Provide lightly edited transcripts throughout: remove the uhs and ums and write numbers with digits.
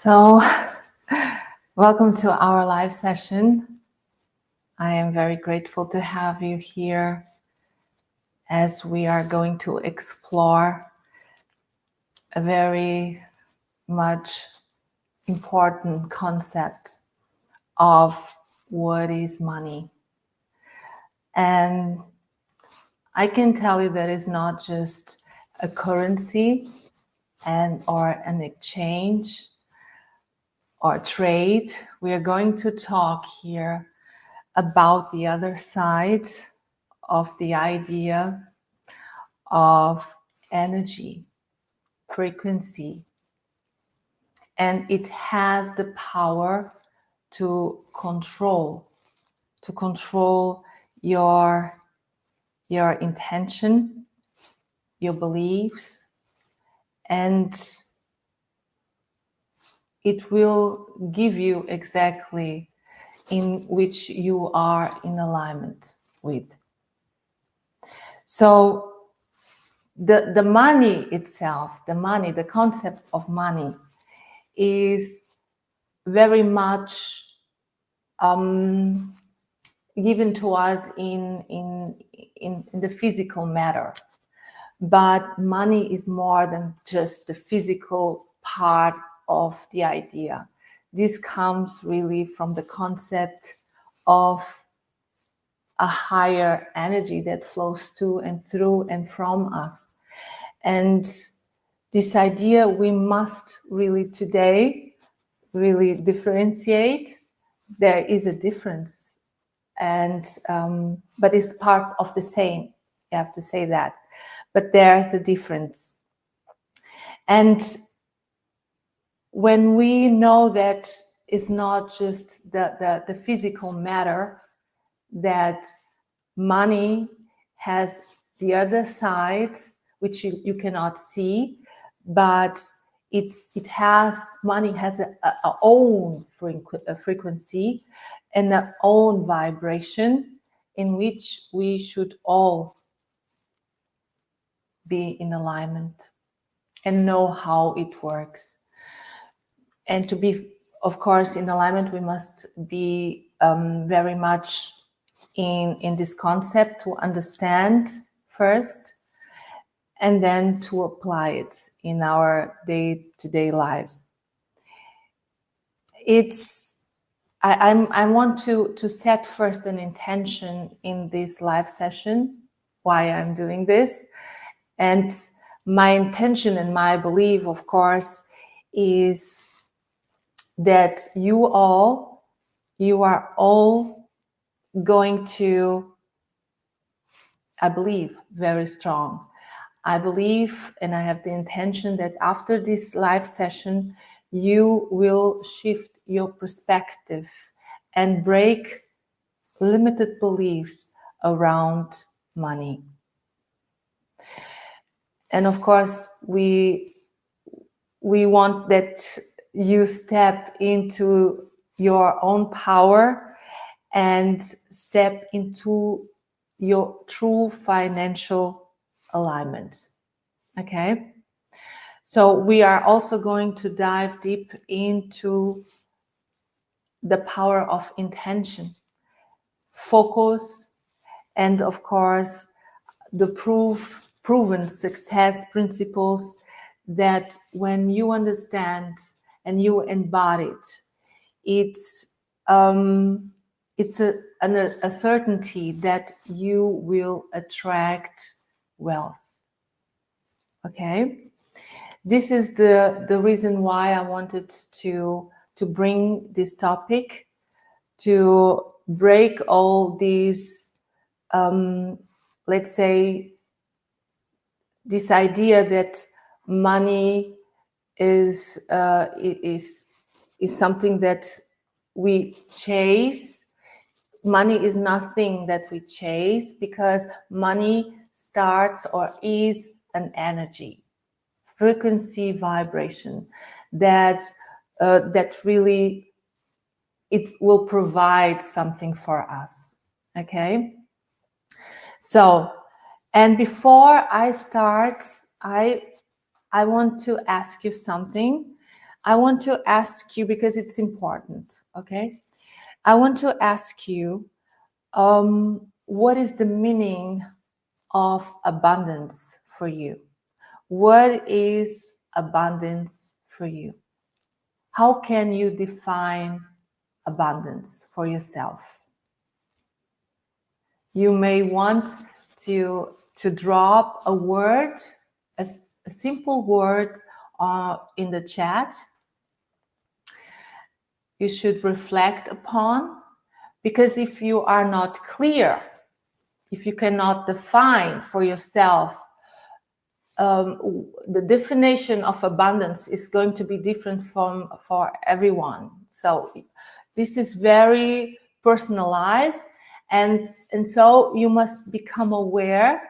So, welcome to our live session. I am very grateful to have you here as we are going to explore a very much important concept of what is money. And I can tell you that it's not just a currency or an exchange or trade. We are going to talk here about the other side of the idea of energy, frequency, and it has the power to control your intention, your beliefs, and it will give you exactly in which you are in alignment with. So the money itself, the concept of money is very much given to us in the physical matter. But money is more than just the physical part of the idea. This comes really from the concept of a higher energy that flows to and through and from us. And this idea we must really today really differentiate. There is a difference, and but it's part of the same. You have to say that. But there's a difference. And when we know that it's not just the physical matter, that money has the other side, which you cannot see, but money has a own frequency and an own vibration in which we should all be in alignment and know how it works. And to be, of course, in alignment, we must be very much in this concept to understand first, and then to apply it in our day-to-day lives. I want to set first an intention in this live session, why I'm doing this. And my intention and my belief, of course, is that you are all going to, I believe, very strong. I believe, and I have the intention that after this live session, you will shift your perspective and break limited beliefs around money. And of course, we want that you step into your own power and step into your true financial alignment. Okay? So we are also going to dive deep into the power of intention, focus, and of course, the proven success principles that when you understand and you embody it, it's a certainty that you will attract wealth. Okay, this is the reason why I wanted to bring this topic, to break all these let's say this idea that money is something that we chase. Money is nothing that we chase, because money starts or is an energy, frequency, vibration that really it will provide something for us. Okay, so, and before I start, I want to ask you something. I want to ask you, because it's important, okay? I want to ask you, what is the meaning of abundance for you? What is abundance for you? How can you define abundance for yourself? You may want to drop a word, a simple word in the chat. You should reflect upon, because if you are not clear, if you cannot define for yourself, the definition of abundance is going to be different for everyone. So this is very personalized, and so you must become aware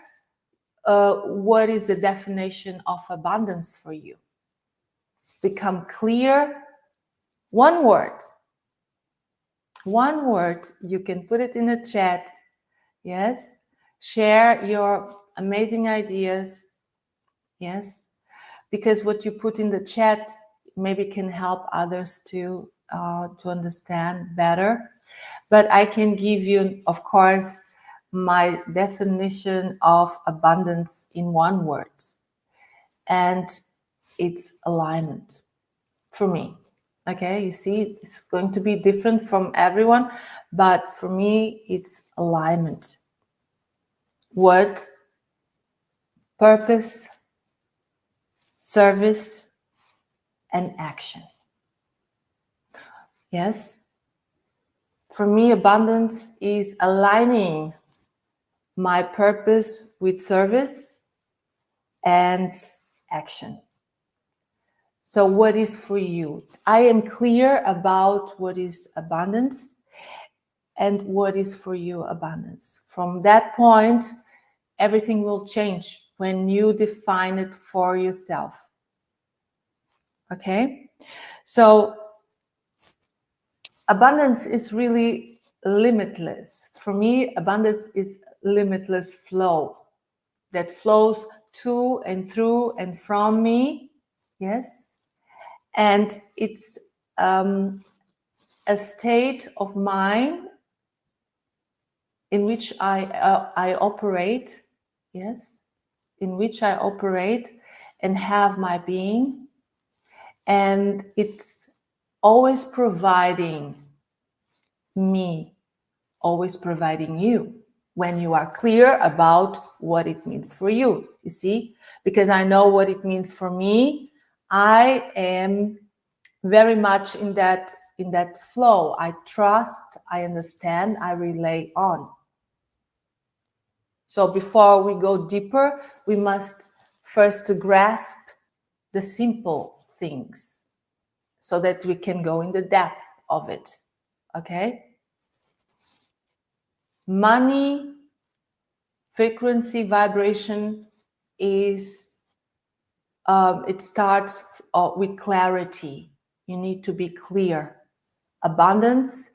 what is the definition of abundance for you. Become clear. One word, you can put it in the chat. Yes, share your amazing ideas. Yes, because what you put in the chat maybe can help others to understand better. But I can give you, of course, my definition of abundance in one word, and it's alignment for me. Okay, you see, it's going to be different from everyone, but for me, it's alignment. What? Purpose, service, and action. Yes, for me, abundance is aligning my purpose with service and action. So what is for you? I am clear about what is abundance and what is for you abundance. From that point, everything will change when you define it for yourself. Okay? So abundance is really limitless. For me, abundance is limitless flow that flows to and through and from me. Yes. And it's a state of mind in which I operate. Yes. In which I operate and have my being. And it's always providing me, always providing you, when you are clear about what it means for you. You see, because I know what it means for me, I am very much in that flow. I trust, I understand, I relay on. So before we go deeper, we must first grasp the simple things so that we can go in the depth of it. Okay? Money, frequency, vibration is, it starts with clarity. You need to be clear. Abundance,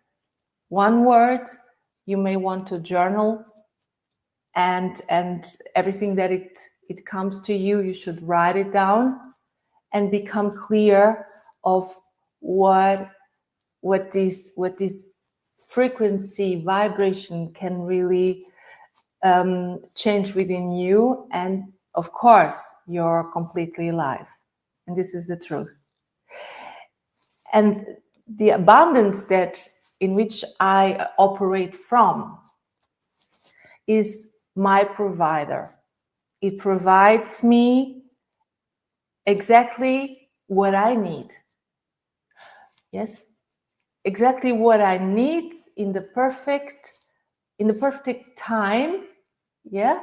one word. You may want to journal, and everything that it comes to you, you should write it down and become clear of what this frequency, vibration can really change within you, and of course you're completely alive, and this is the truth. And the abundance that in which I operate from is my provider. It provides me exactly what I need. Yes, exactly what I need in the perfect time. Yeah,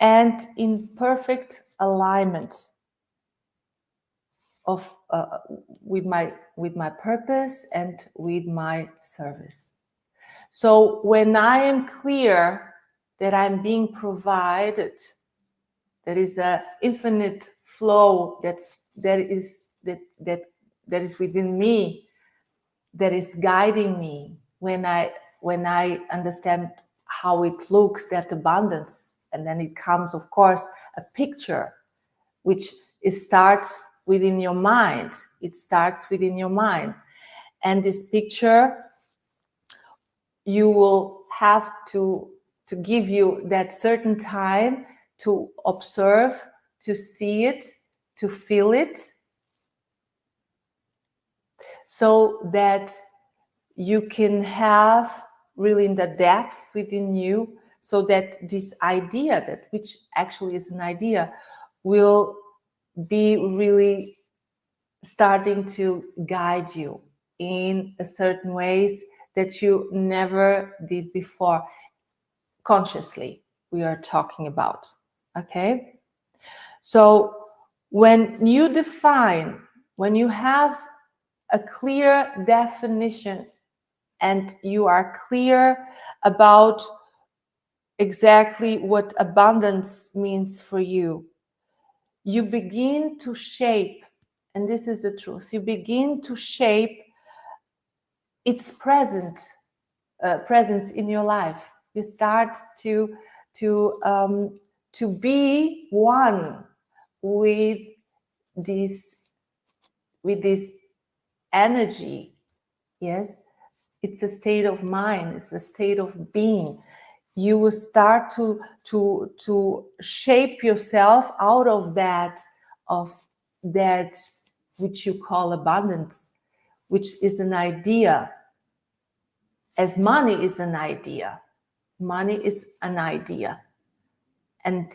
and in perfect alignment of with my purpose and with my service. So when I am clear that I'm being provided, there is an infinite flow that is within me, that is guiding me. When I understand how it looks, that abundance, and then it comes, of course, a picture, which starts within your mind. It starts within your mind. And this picture, you will have to give you that certain time to observe, to see it, to feel it, so that you can have really in the depth within you, so that this idea, that which actually is an idea, will be really starting to guide you in a certain ways that you never did before, consciously we are talking about. Okay, so when you define, when you have a clear definition and you are clear about exactly what abundance means for you, you begin to shape, and this is the truth, you begin to shape its presence in your life. You start to be one with this energy. Yes, it's a state of mind, it's a state of being. You will start to shape yourself out of that which you call abundance, which is an idea, as money is an idea. Money is an idea, and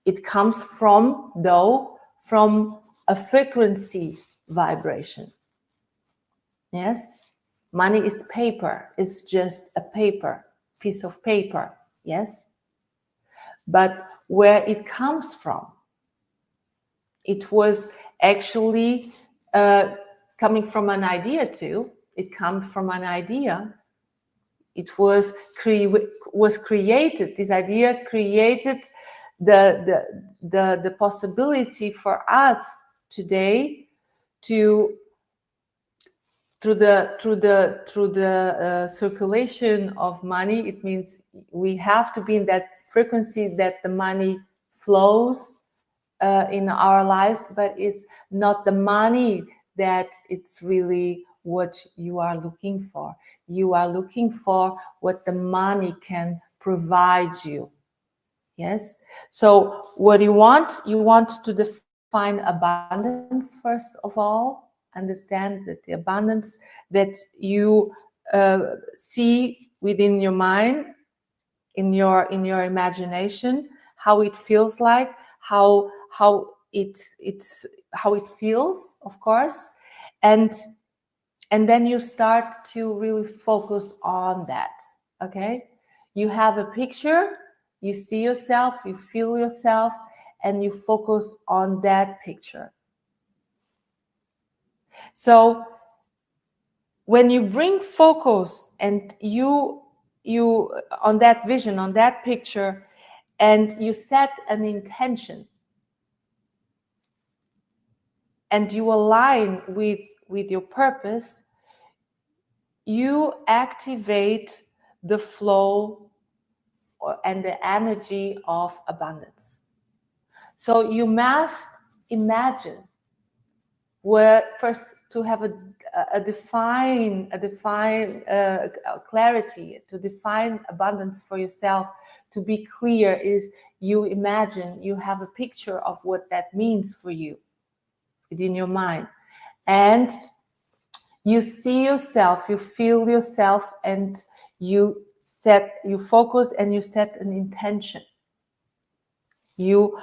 it comes from a frequency vibration. Yes, money is paper. It's just a piece of paper. Yes, but where it comes from, it was actually coming from an idea too. It comes from an idea. It was created. This idea created the possibility for us today to, through the circulation of money. It means we have to be in that frequency that the money flows in our lives, but it's not the money that it's really what you are looking for. You are looking for what the money can provide you. Yes. So what you want to define abundance first of all. Understand that the abundance that you see within your mind, in your imagination, how it feels like, how it feels, of course, and then you start to really focus on that. Okay, you have a picture, you see yourself, you feel yourself, and you focus on that picture. So when you bring focus and you on that vision, on that picture, and you set an intention and you align with your purpose, you activate the flow and the energy of abundance. So you must imagine, where first to have a define clarity, to define abundance for yourself. To be clear is, you imagine, you have a picture of what that means for you within your mind, and you see yourself, you feel yourself, and you focus and you set an intention. You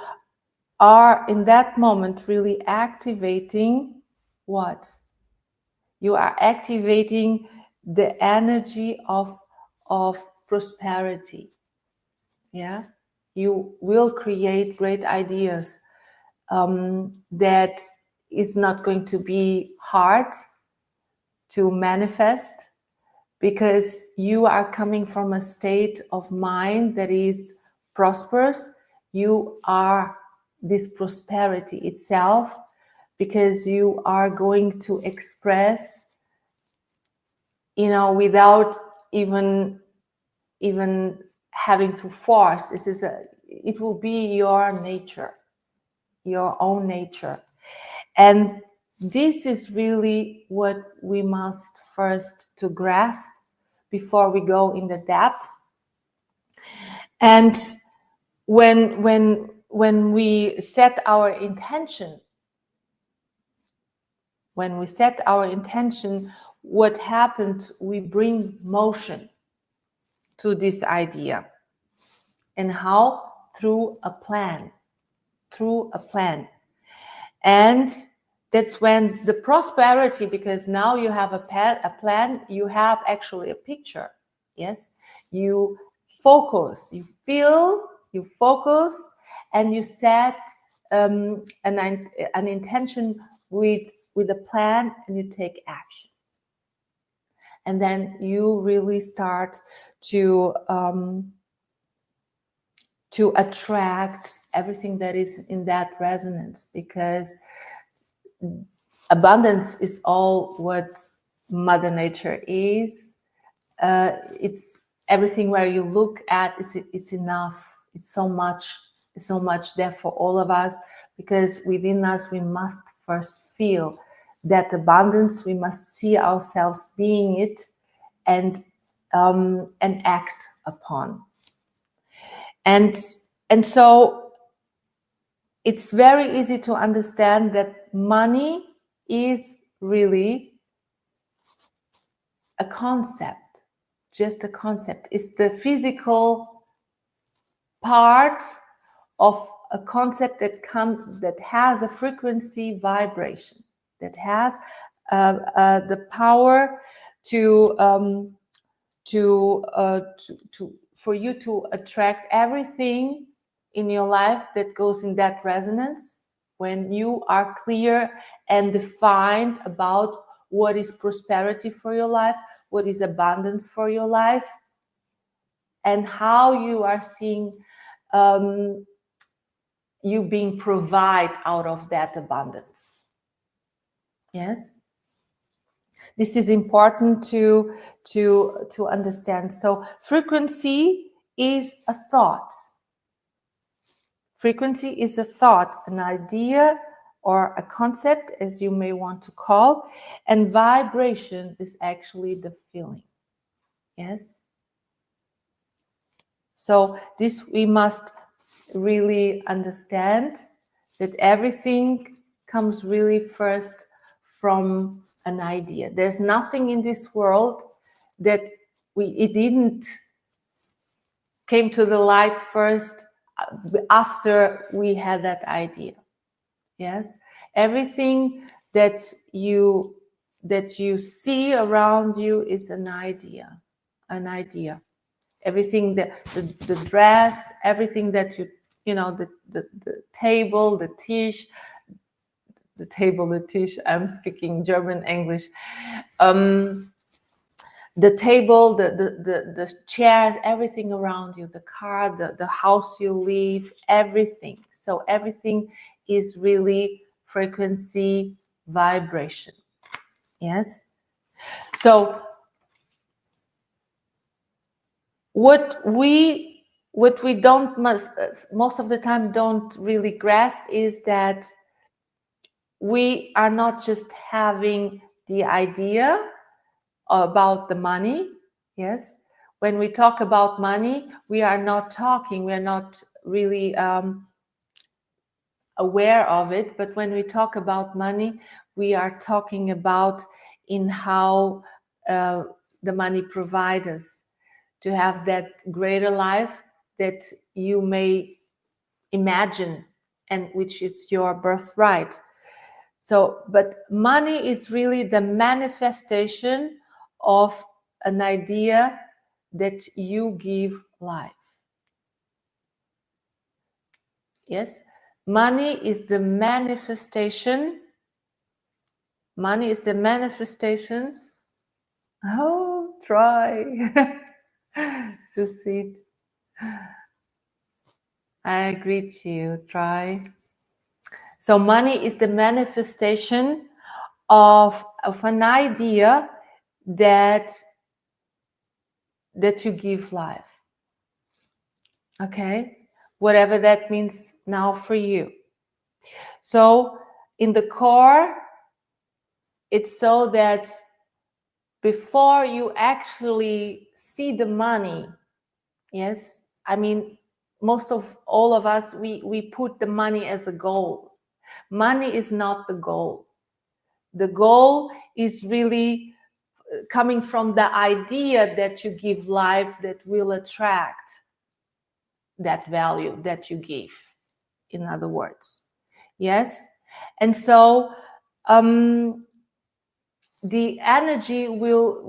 are in that moment really activating what? You are activating the energy of prosperity. Yeah, you will create great ideas that is not going to be hard to manifest, because you are coming from a state of mind that is prosperous. You are this prosperity itself, because you are going to express, without even having to force. It will be your nature, your own nature. And this is really what we must first to grasp before we go in the depth. And when we set our intention, what happens? We bring motion to this idea. And how? Through a plan. And that's when the prosperity, because now you have a plan, you have actually a picture. Yes, you focus, you focus, and you set an intention with a plan, and you take action. And then you really start to attract everything that is in that resonance, because abundance is all what Mother Nature is. It's everything where you look at, it's enough. It's so much there for all of us, because within us we must first feel that abundance. We must see ourselves being it, and act upon. And so it's very easy to understand that money is really a concept, just a concept. It's the physical part of a concept that has a frequency vibration, that has the power for you to attract everything in your life that goes in that resonance, when you are clear and defined about what is prosperity for your life, what is abundance for your life, and how you are seeing you being provided out of that abundance. Yes, this is important to understand. So frequency is a thought. Frequency is a thought, an idea, or a concept, as you may want to call, and vibration is actually the feeling. Yes. So this we must really understand, that everything comes really first from an idea. There's nothing in this world that it didn't came to the light first after we had that idea. Yes, everything that you see around you is an idea. Everything that the dress, everything that the table, the dish, I'm speaking German, English. The table, the chairs, everything around you, the car, the house you live, everything. So everything is really frequency, vibration. Yes. So what we don't most of the time don't really grasp is that we are not just having the idea about the money. Yes, when we talk about money, we are not really aware of it, but when we talk about money, we are talking about in how the money provides us to have that greater life that you may imagine, and which is your birthright. So, but money is really the manifestation of an idea that you give life. Yes, money is the manifestation. Money is the manifestation. Oh, try. So sweet. I greet you. Try. So money is the manifestation of an idea that you give life. Okay, whatever that means now for you. So in the core, it's so that before you actually see the money, yes, I mean, most of all of us, we put the money as a goal. Money is not the goal. The goal is really coming from the idea that you give life that will attract that value that you give, in other words. Yes? And so the energy will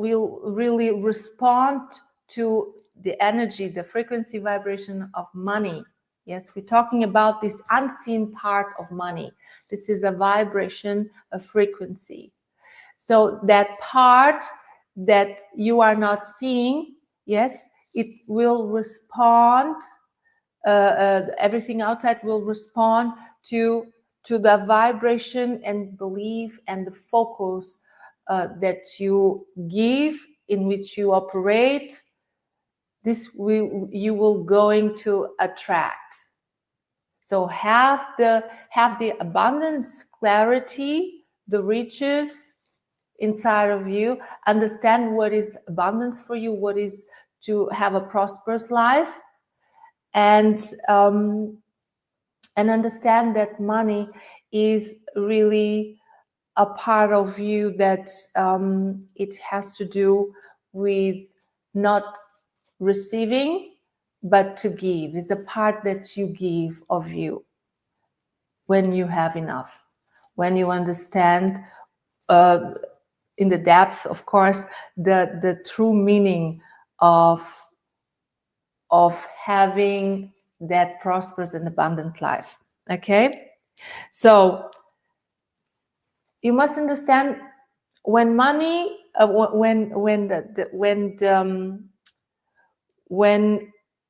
really respond to the energy, the frequency vibration of money. Yes, we're talking about this unseen part of money. This is a vibration, a frequency. So that part that you are not seeing, yes, it will respond. Everything outside will respond to the vibration and belief and the focus that you give, in which you operate. This you will going to attract. So have the abundance, clarity, the riches inside of you. Understand what is abundance for you, what is to have a prosperous life, and understand that money is really a part of you that it has to do with not receiving, but to give. It's a part that you give of you when you have enough, when you understand in the depth, of course, the true meaning of having that prosperous and abundant life. Okay, so you must understand when money, when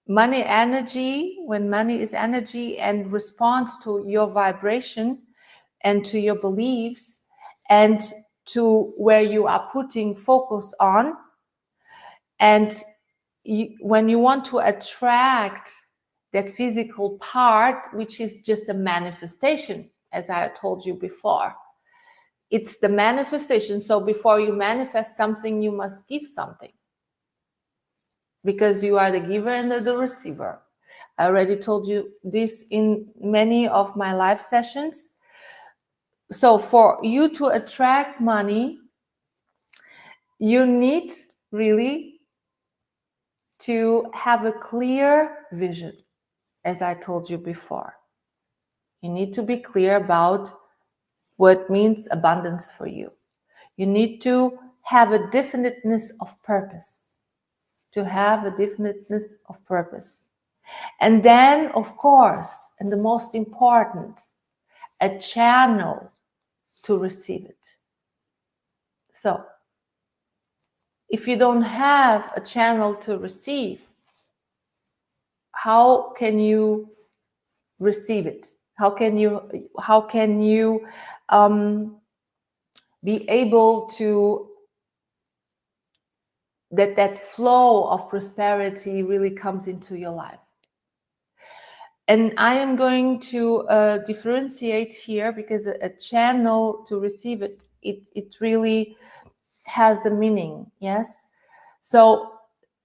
money energy, when money is energy and responds to your vibration and to your beliefs and to where you are putting focus on, and when you want to attract that physical part, which is just a manifestation, as I told you before, it's the manifestation. So before you manifest something, you must give something, because you are the giver and the receiver. I already told you this in many of my live sessions. So for you to attract money, you need really to have a clear vision, as I told you before. You need to be clear about what means abundance for you. You need to have a definiteness of purpose. To have a definiteness of purpose. And then, of course, and the most important, a channel to receive it. So, if you don't have a channel to receive, how can you receive it? How can you be able to that flow of prosperity really comes into your life? And I am going to differentiate here, because a channel to receive it, it really has a meaning. Yes. So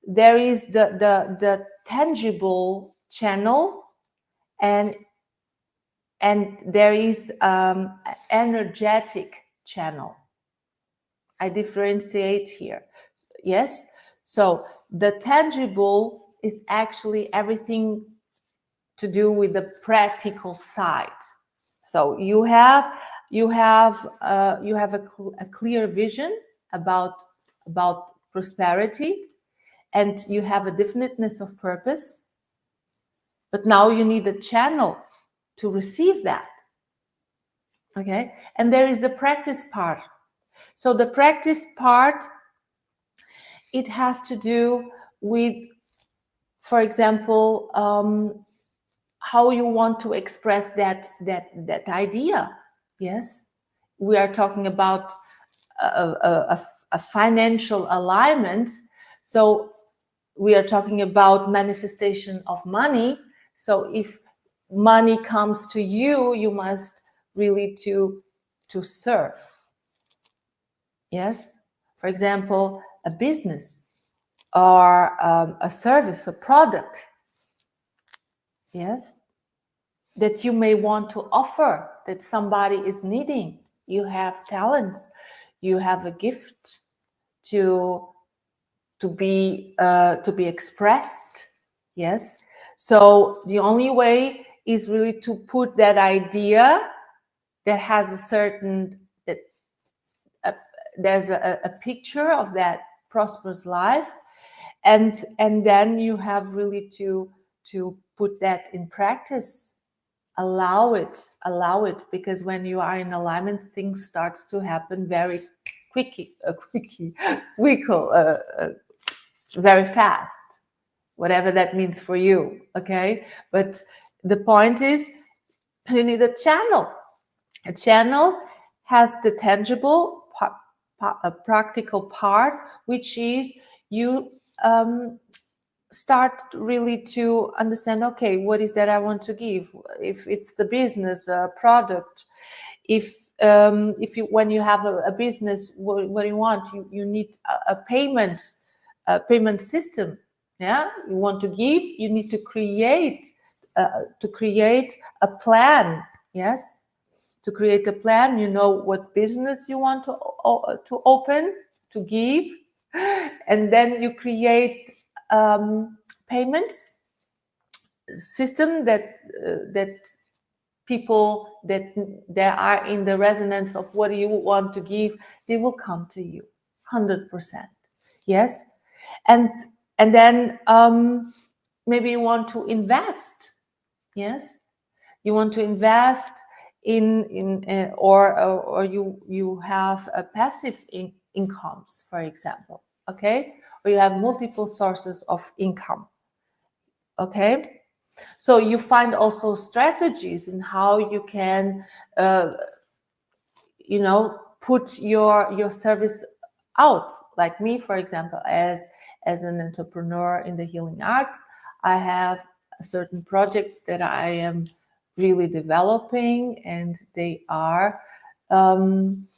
there is the tangible channel, and there is energetic channel. I differentiate here. Yes. So the tangible is actually everything to do with the practical side. So you have a clear vision about prosperity, and you have a definiteness of purpose. But now you need a channel to receive that. Okay, and there is the practice part. So the practice part, it has to do with, for example, how you want to express that idea. Yes, we are talking about a financial alignment. So we are talking about manifestation of money. So if money comes to you, you must really to serve. Yes, for example, a business or a service, a product, yes, that you may want to offer, that somebody is needing. You have talents, you have a gift to be expressed. Yes, so the only way is really to put that idea that has a certain there's a picture of that prosperous life, and then you have really to put that in practice. Allow it, because when you are in alignment, things starts to happen very very fast, whatever that means for you. Okay, but the point is, you need a channel. A channel has the tangible a practical part, which is you start really to understand, okay, what is that I want to give? If it's a business, a product, if you, when you have a business, what do you want? You need a payment system. Yeah, you want to give, you need to create a plan. Yes, to create a plan, you know what business you want to open, to give, and then you create payments system that people that are in the resonance of what you want to give, they will come to you 100%. Yes, and then maybe you want to invest. Yes, you want to invest in or you have a passive incomes, for example. Okay, or you have multiple sources of income. Okay, so you find also strategies in how you can put your service out. Like me, for example, as an entrepreneur in the healing arts, I have certain projects that I am really developing, and they are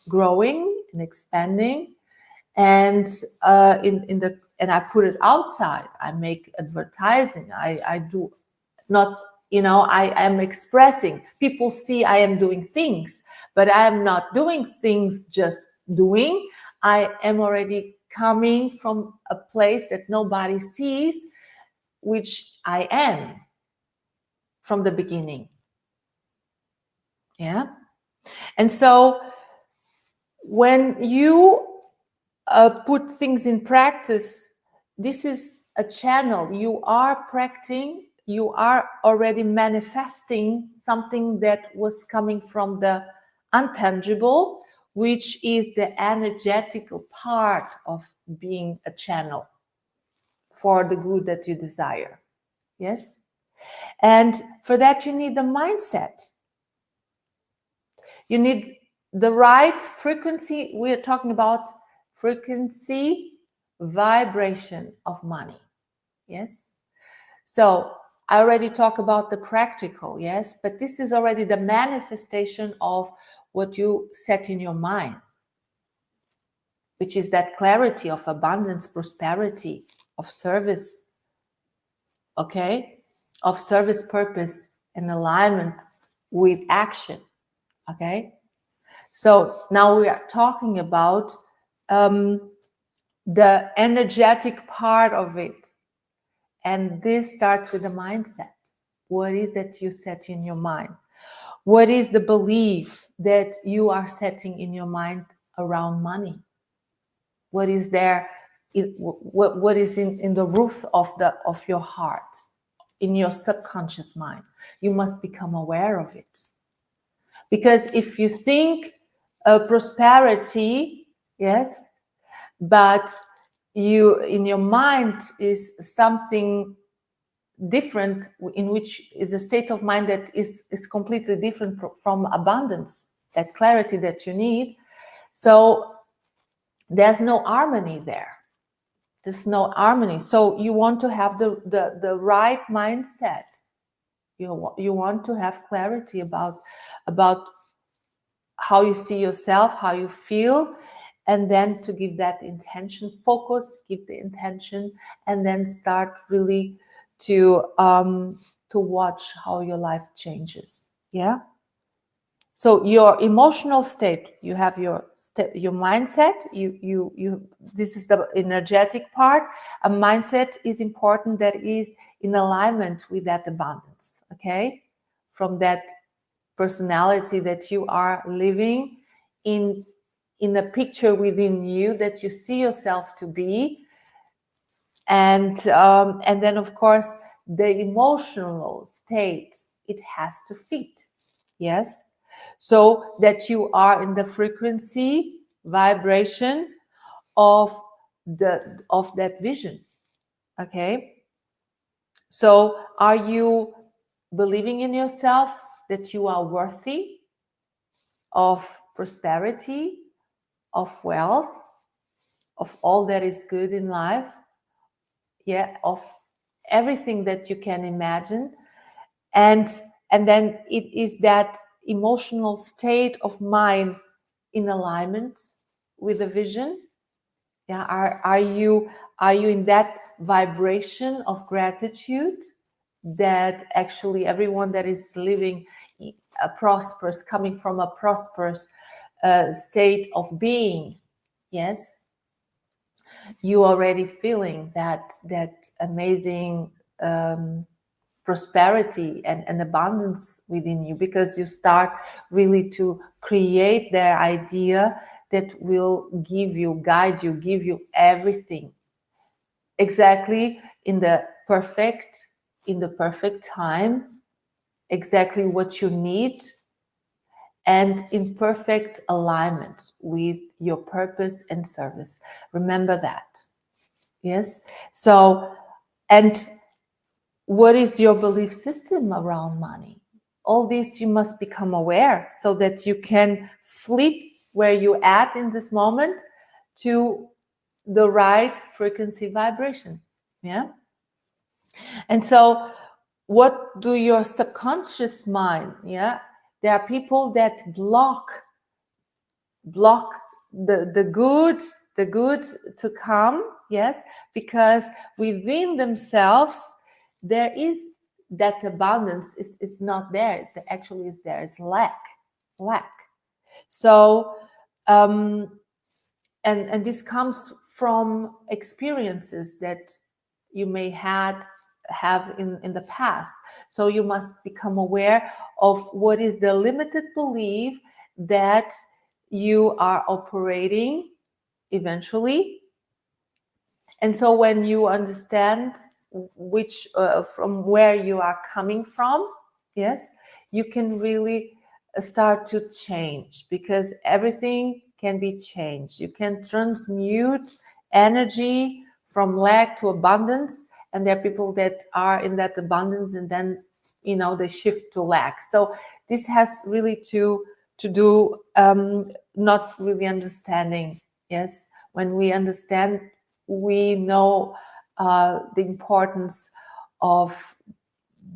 growing and expanding, and and I put it outside. I make advertising. I do not, I am expressing. People see I am doing things, but I am not doing things just doing. I am already coming from a place that nobody sees, which I am from the beginning. Yeah. And so when you put things in practice, this is a channel. You are practicing, you are already manifesting something that was coming from the intangible, which is the energetical part of being a channel for the good that you desire. Yes? And for that, you need the mindset. You need the right frequency. We are talking about frequency, vibration of money. Yes. So I already talked about the practical. Yes. But this is already the manifestation of what you set in your mind, which is that clarity of abundance, prosperity, of service. Okay. Of service, purpose, and alignment with action. Okay. So now we are talking about the energetic part of it. And this starts with the mindset. What is that you set in your mind? What is the belief that you are setting in your mind around money? What is there? What is in the roof of your heart, in your subconscious mind? You must become aware of it. Because if you think prosperity, yes, but you in your mind is something different, in which is a state of mind that is completely different from abundance, that clarity that you need. So there's no harmony there. There's no harmony. So you want to have the right mindset. You want to have clarity about how you see yourself, how you feel, and then to give that intention, focus, give the intention, and then start really to watch how your life changes. Yeah. So your emotional state, you have your mindset. You. This is the energetic part. A mindset is important that is in alignment with that abundance. Okay, from that personality that you are living in a picture within you that you see yourself to be, and then of course the emotional state, it has to fit. Yes, so that you are in the frequency vibration of that vision. Okay, so are you believing in yourself that you are worthy of prosperity, of wealth, of all that is good in life? Yeah, of everything that you can imagine. And then it is that emotional state of mind in alignment with the vision. Yeah, are you in that vibration of gratitude that actually everyone that is living a prosperous, coming from a prosperous state of being? Yes, you already feeling that amazing prosperity and abundance within you, because you start really to create their idea that will guide you, give you everything exactly in the perfect time, exactly what you need, and in perfect alignment with your purpose and service. Remember that. Yes. So, and what is your belief system around money? All this you must become aware so that you can flip where you at in this moment to the right frequency vibration. Yeah. And so what do your subconscious mind, yeah, there are people that block the good to come. Yes, because within themselves there is that abundance is not there. Actually is there is lack. So and this comes from experiences that you may have in the past. So you must become aware of what is the limited belief that you are operating eventually. And so when you understand which from where you are coming from, yes, you can really start to change, because everything can be changed. You can transmute energy from lack to abundance, and there are people that are in that abundance and then they shift to lack. So this has really to do not really understanding. Yes, when we understand, we know the importance of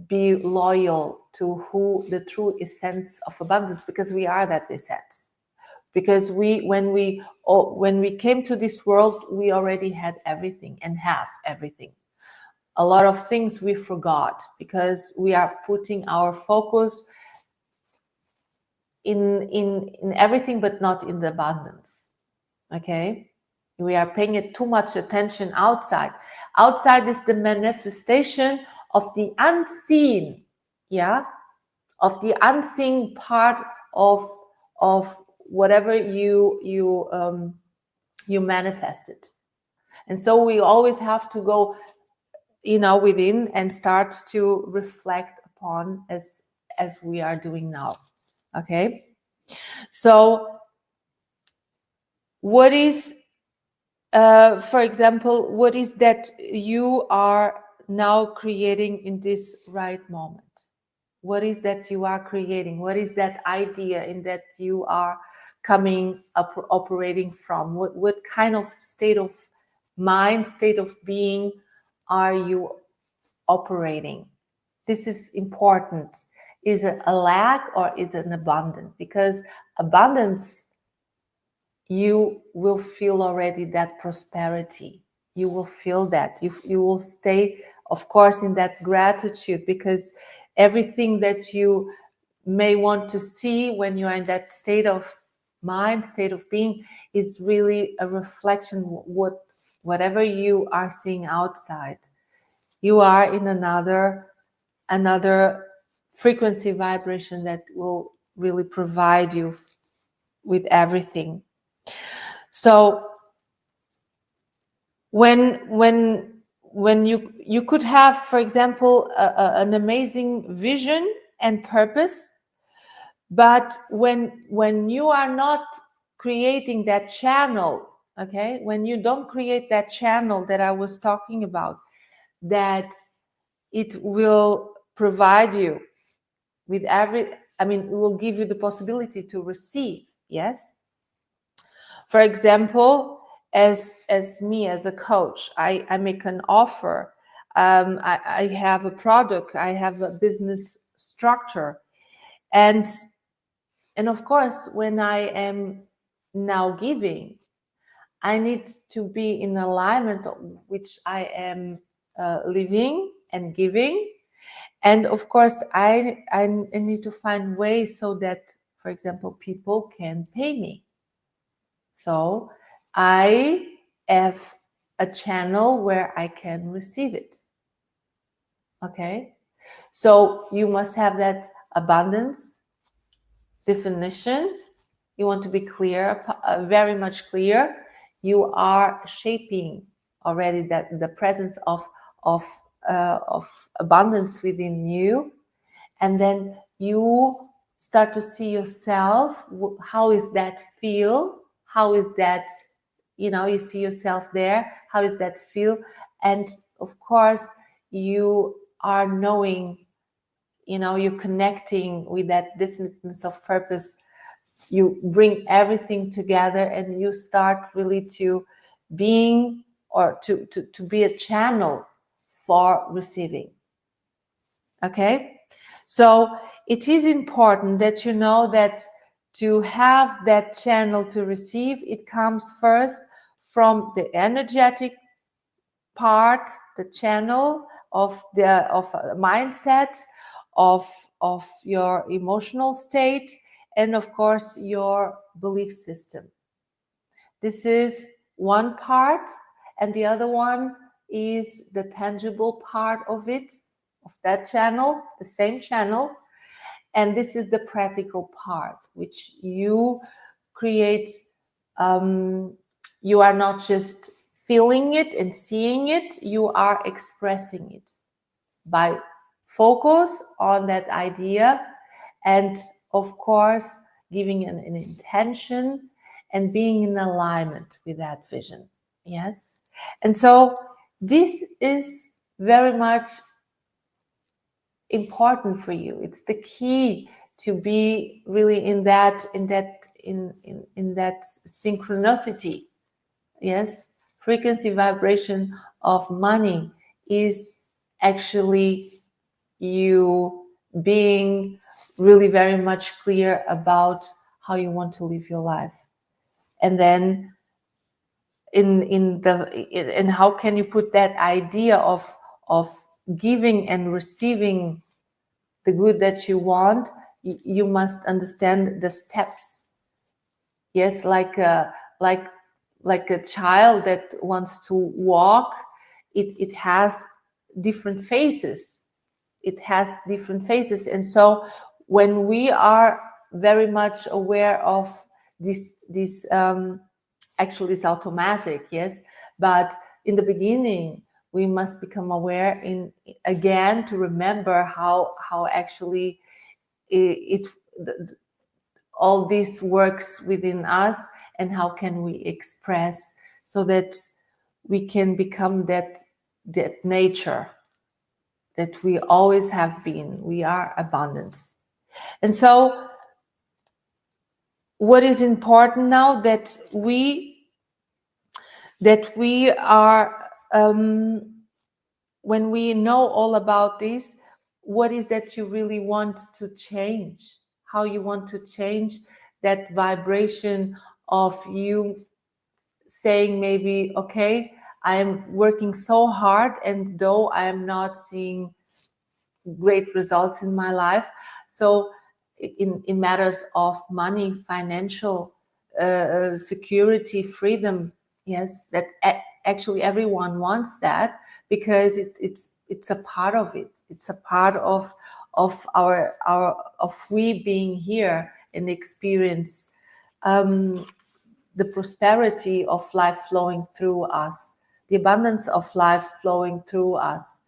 be loyal to who the true essence of abundance, because we are that essence. Because when we came to this world, we already had everything and have everything. A lot of things we forgot because we are putting our focus in everything, but not in the abundance. Okay, we are paying it too much attention outside. Outside is the manifestation of the unseen, yeah, of the unseen part of whatever you manifested. And so we always have to go within and start to reflect upon as we are doing now. Okay, so what is for example, what is that you are now creating in this right moment? What is that you are creating? What is that idea in that you are coming up, operating from? What kind of state of mind, state of being are you operating? This is important. Is it a lack or is it an abundance? Because abundance, you will feel already that prosperity. You will feel that. You will stay, of course, in that gratitude, because everything that you may want to see when you are in that state of mind, state of being, is really a reflection whatever you are seeing outside. You are in another frequency vibration that will really provide you with everything. So when you could have, for example, an amazing vision and purpose, but when you are not creating that channel, okay, when you don't create that channel that I was talking about, that it will provide you with it will give you the possibility to receive. Yes. For example, as me, as a coach, I make an offer. I have a product, I have a business structure, and of course, when I am now giving, I need to be in alignment of which I am living and giving. And of course, I need to find ways so that, for example, people can pay me. So I have a channel where I can receive it. Okay? So you must have that abundance definition. You want to be clear, very much clear. You are shaping already that the presence of abundance within you, and then you start to see yourself. How is that feel? How is that? You see yourself there. How is that feel? And of course, you are knowing. You're connecting with that definiteness of purpose. You bring everything together, and you start really to being, or to be a channel for receiving. Okay, so it is important that you know that to have that channel to receive, it comes first from the energetic part, the channel of mindset, of your emotional state, and of course your belief system. This is one part, and the other one is the tangible part of it, of that channel, the same channel. And this is the practical part, which you create. You are not just feeling it and seeing it, you are expressing it by focus on that idea, and of course giving an intention and being in alignment with that vision. Yes. And so this is very much important for you. It's the key to be really in that synchronicity. Yes, frequency vibration of money is actually you being really very much clear about how you want to live your life, and then in how can you put that idea of giving and receiving the good that you want. You must understand the steps. Yes, like a child that wants to walk, it has different phases. It has different phases. And so when we are very much aware of this actually it's automatic, yes, but in the beginning we must become aware again to remember how actually all this works within us, and how can we express so that we can become that nature that we always have been. We are abundance. And so what is important now that we are when we know all about this, what is that you really want to change, how you want to change that vibration of you saying maybe, okay, I am working so hard, and though I am not seeing great results in my life. So in matters of money, financial security, freedom, yes, that actually everyone wants that, because it's a part of it. It's a part of our of we being here and experience the prosperity of life flowing through us, the abundance of life flowing through us.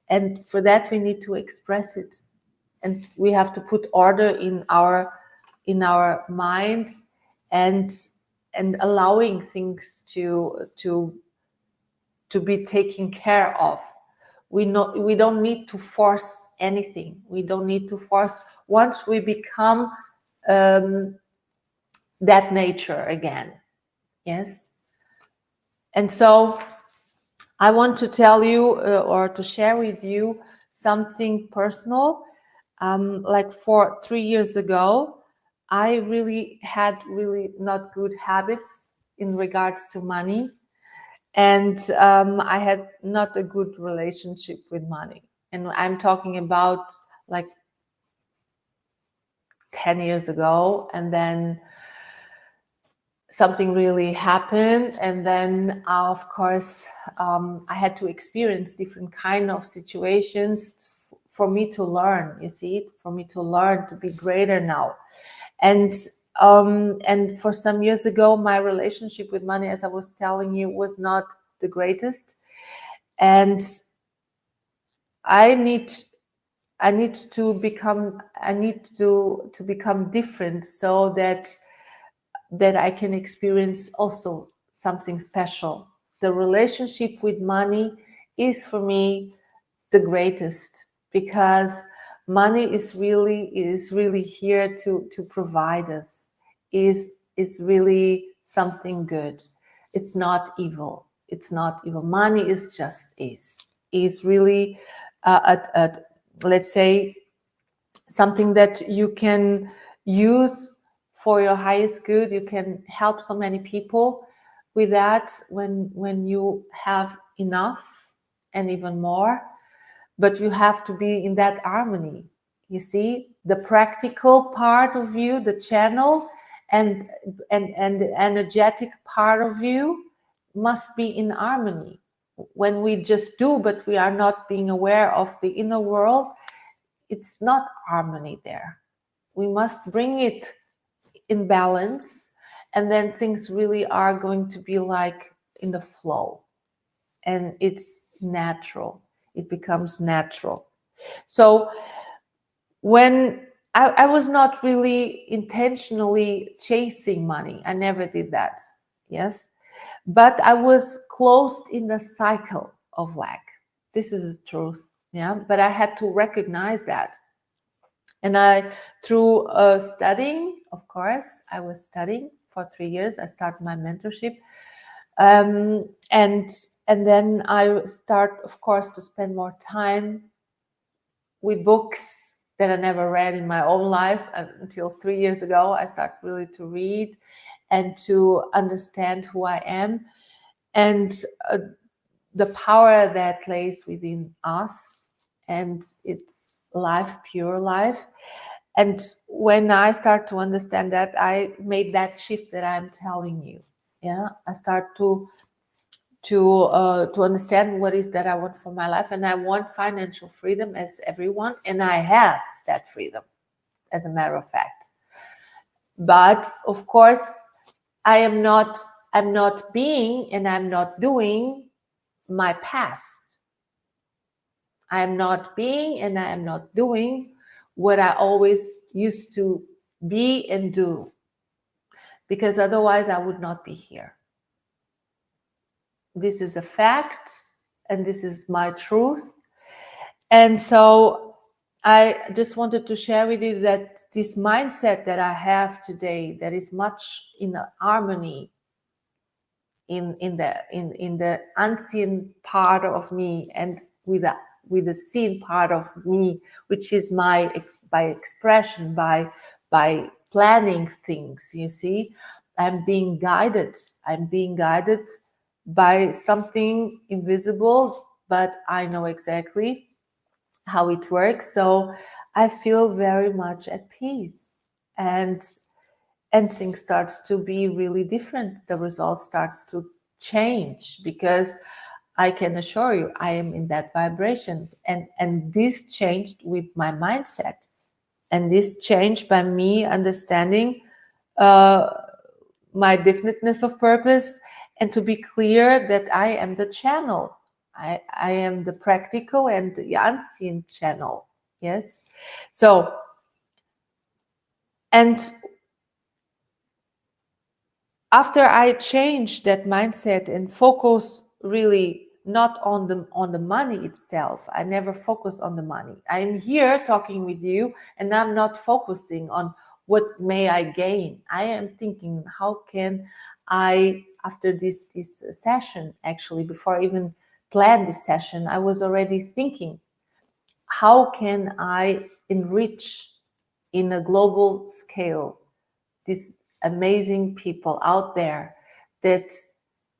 And for that, we need to express it. And we have to put order in our minds, and allowing things to be taken care of. We don't need to force anything. We don't need to force. Once we become that nature again, yes. And so I want to tell you or to share with you something personal. Like 3 years ago, I really had not good habits in regards to money. And I had not a good relationship with money. And I'm talking about like 10 years ago. And then something really happened, and then of course I had to experience different kind of situations for me to learn, you see, for me to learn to be greater now. And for some years ago, my relationship with money, as I was telling you, was not the greatest, and I need to become different, so that I can experience also something special. The relationship with money is for me the greatest, because money is really here to provide us, is really something good. It's not evil. It's not evil. Money is just is really let's say something that you can use for your highest good. You can help so many people with that when you have enough and even more. But you have to be in that harmony. You see, the practical part of you, the channel, and the energetic part of you must be in harmony. When we just do, but we are not being aware of the inner world, it's not harmony there. We must bring it in balance, and then things really are going to be like in the flow, and it's natural. It becomes natural. So when I was not really intentionally chasing money, I never did that, yes, but I was closed in the cycle of lack. This is the truth, yeah. But I had to recognize that. And through studying, of course, I was studying for 3 years. I started my mentorship, and then I start, of course, to spend more time with books that I never read in my own life until 3 years ago. I started really to read and to understand who I am, and the power that lays within us, and it's life, pure life. And when I start to understand that, I made that shift that I'm telling you. Yeah, I start to understand what is that I want for my life, and I want financial freedom as everyone, and I have that freedom, as a matter of fact. But of course, I'm not being and I'm not doing my past. I am not being and I am not doing what I always used to be and do, because otherwise I would not be here. This is a fact, and this is my truth. And so I just wanted to share with you that this mindset that I have today, that is much in harmony in the unseen part of me, and with the seen part of me, which is by expression, by planning things, you see. I'm being guided. I'm being guided by something invisible, but I know exactly how it works. So I feel very much at peace. And things starts to be really different. The result starts to change, because I can assure you I am in that vibration. And this changed with my mindset. And this changed by me understanding my definiteness of purpose, and to be clear that I am the channel. I am the practical and the unseen channel. Yes. So, and after I changed that mindset and focus really not on the money itself, I never focus on the money. I'm here talking with you, and I'm not focusing on what may I gain. I am thinking, how can I, after this session, actually, before I even plan this session, I was already thinking, how can I enrich in a global scale these amazing people out there, that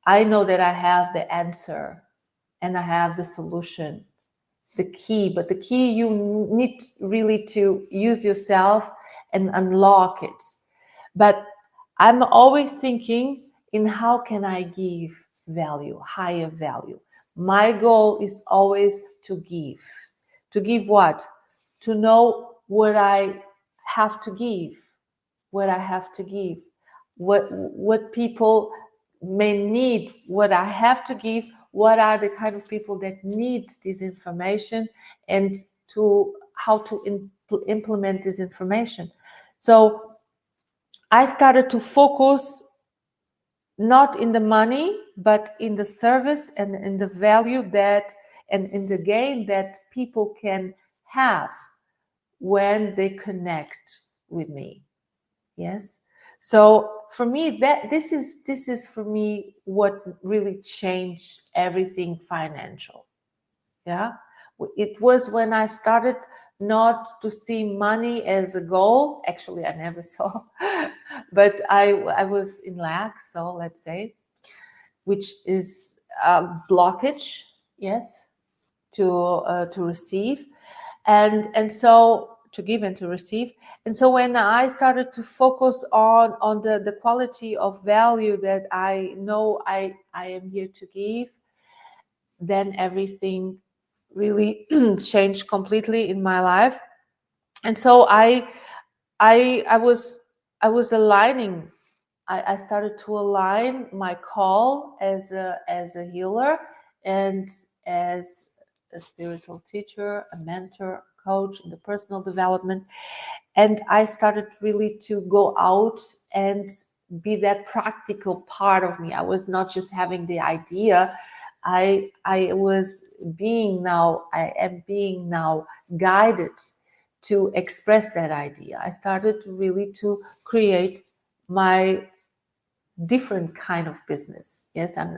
I know that I have the answer and I have the solution, the key. But the key, you need really to use yourself and unlock it. But I'm always thinking in how can I give value, higher value. My goal is always to give. To give what? To know what I have to give, what I have to give, what people may need, what I have to give, what are the kind of people that need this information, and to how to implement this information. So I started to focus not in the money, but in the service and in the value that, and in the gain that people can have when they connect with me. Yes. So for me, that this is for me what really changed everything financial. Yeah. It was when I started not to see money as a goal. Actually, I never saw, but I was in lack. So let's say, which is a blockage. Yes, to receive, and so to give and to receive. And so when I started to focus on the quality of value that I know I am here to give, then everything really changed completely in my life. And so I was aligning. I started to align my call as a healer, and as a spiritual teacher, a mentor, a coach in the personal development. And I started really to go out and be that practical part of me. I was not just having the idea. I am being now guided to express that idea. I started really to create my different kind of business. Yes, and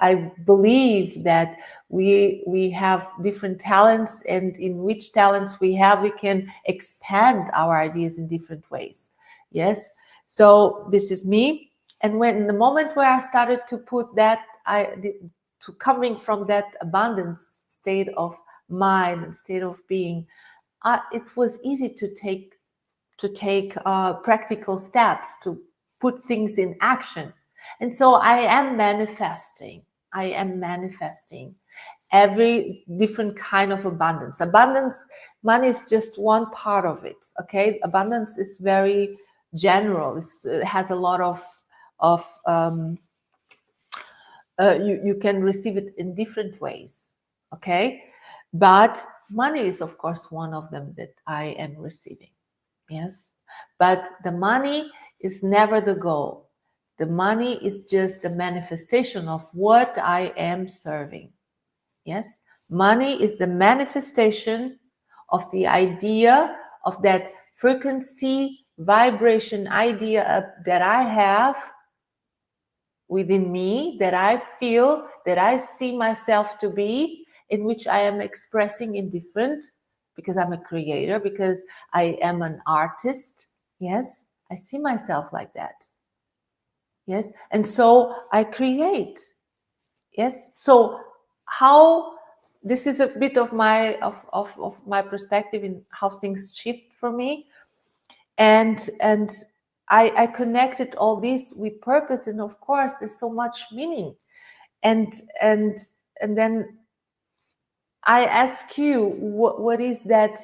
I believe that we have different talents, and in which talents we have, we can expand our ideas in different ways. Yes, so this is me. And when the moment where I started to put that, to coming from that abundance state of mind and state of being, it was easy to take practical steps, to put things in action. And so I am manifesting every different kind of abundance. Money is just one part of it. Okay, abundance is very general. It has a lot of you can receive it in different ways. Okay, but money is of course one of them that I am receiving. Yes, but the money is never the goal. The money is just the manifestation of what I am serving. Yes, money is the manifestation of the idea of that frequency, vibration idea that I have within me, that I feel, that I see myself to be, in which I am expressing in different because I'm a creator, because I am an artist. Yes, I see myself like that. Yes, and so I create. Yes, so how, this is a bit of my of my perspective in how things shift for me, and I connected all this with purpose, and of course there's so much meaning, and and and then I ask you, what is that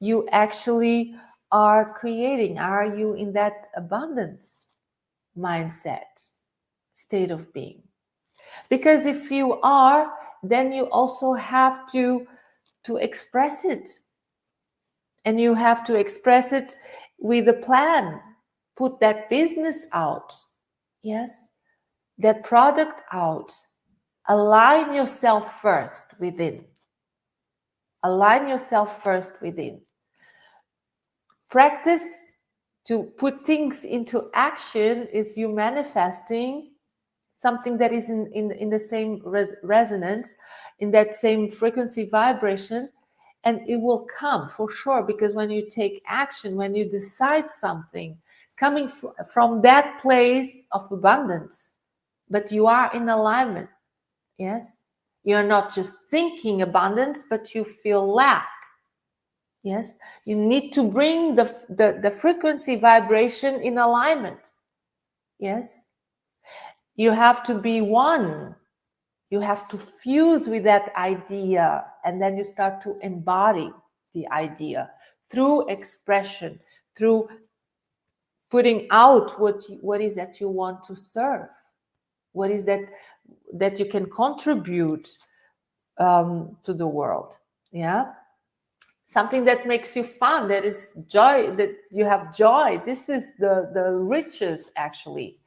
you actually are creating? Are you in that abundance mindset, state of being? Because if you are, then you also have to express it. And you have to express it with a plan. Put that business out. Yes. That product out. Align yourself first within. Align yourself first within. Practice to put things into action is you manifesting something that is in the same resonance, in that same frequency vibration, and it will come for sure. Because when you take action, when you decide something, coming from that place of abundance, but you are in alignment. Yes, you're not just thinking abundance, but you feel lack. Yes, you need to bring the frequency vibration in alignment. Yes, you have to be one. You have to fuse with that idea, and then you start to embody the idea through expression, through putting out what is that you want to serve, what is that you can contribute to the world. Yeah, something that makes you fun, that is joy, that you have joy. This is the riches, actually,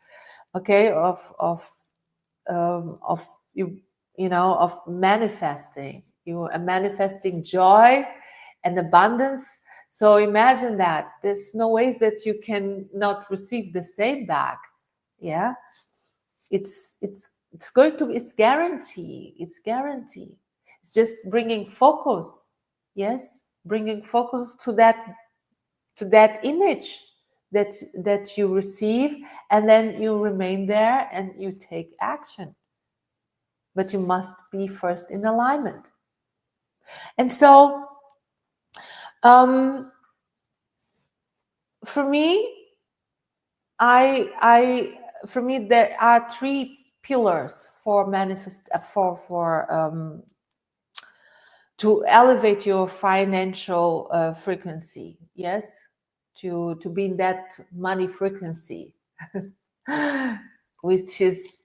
okay, of you know, of manifesting. You are manifesting joy and abundance. So imagine that there's no ways that you can not receive the same back. Yeah, it's going to, it's guarantee. It's guarantee. It's just bringing focus. Yes, bringing focus to that image that you receive, and then you remain there and you take action. But you must be first in alignment. And so for me, for me, there are three pillars for to elevate your financial frequency. Yes, to be in that money frequency, which is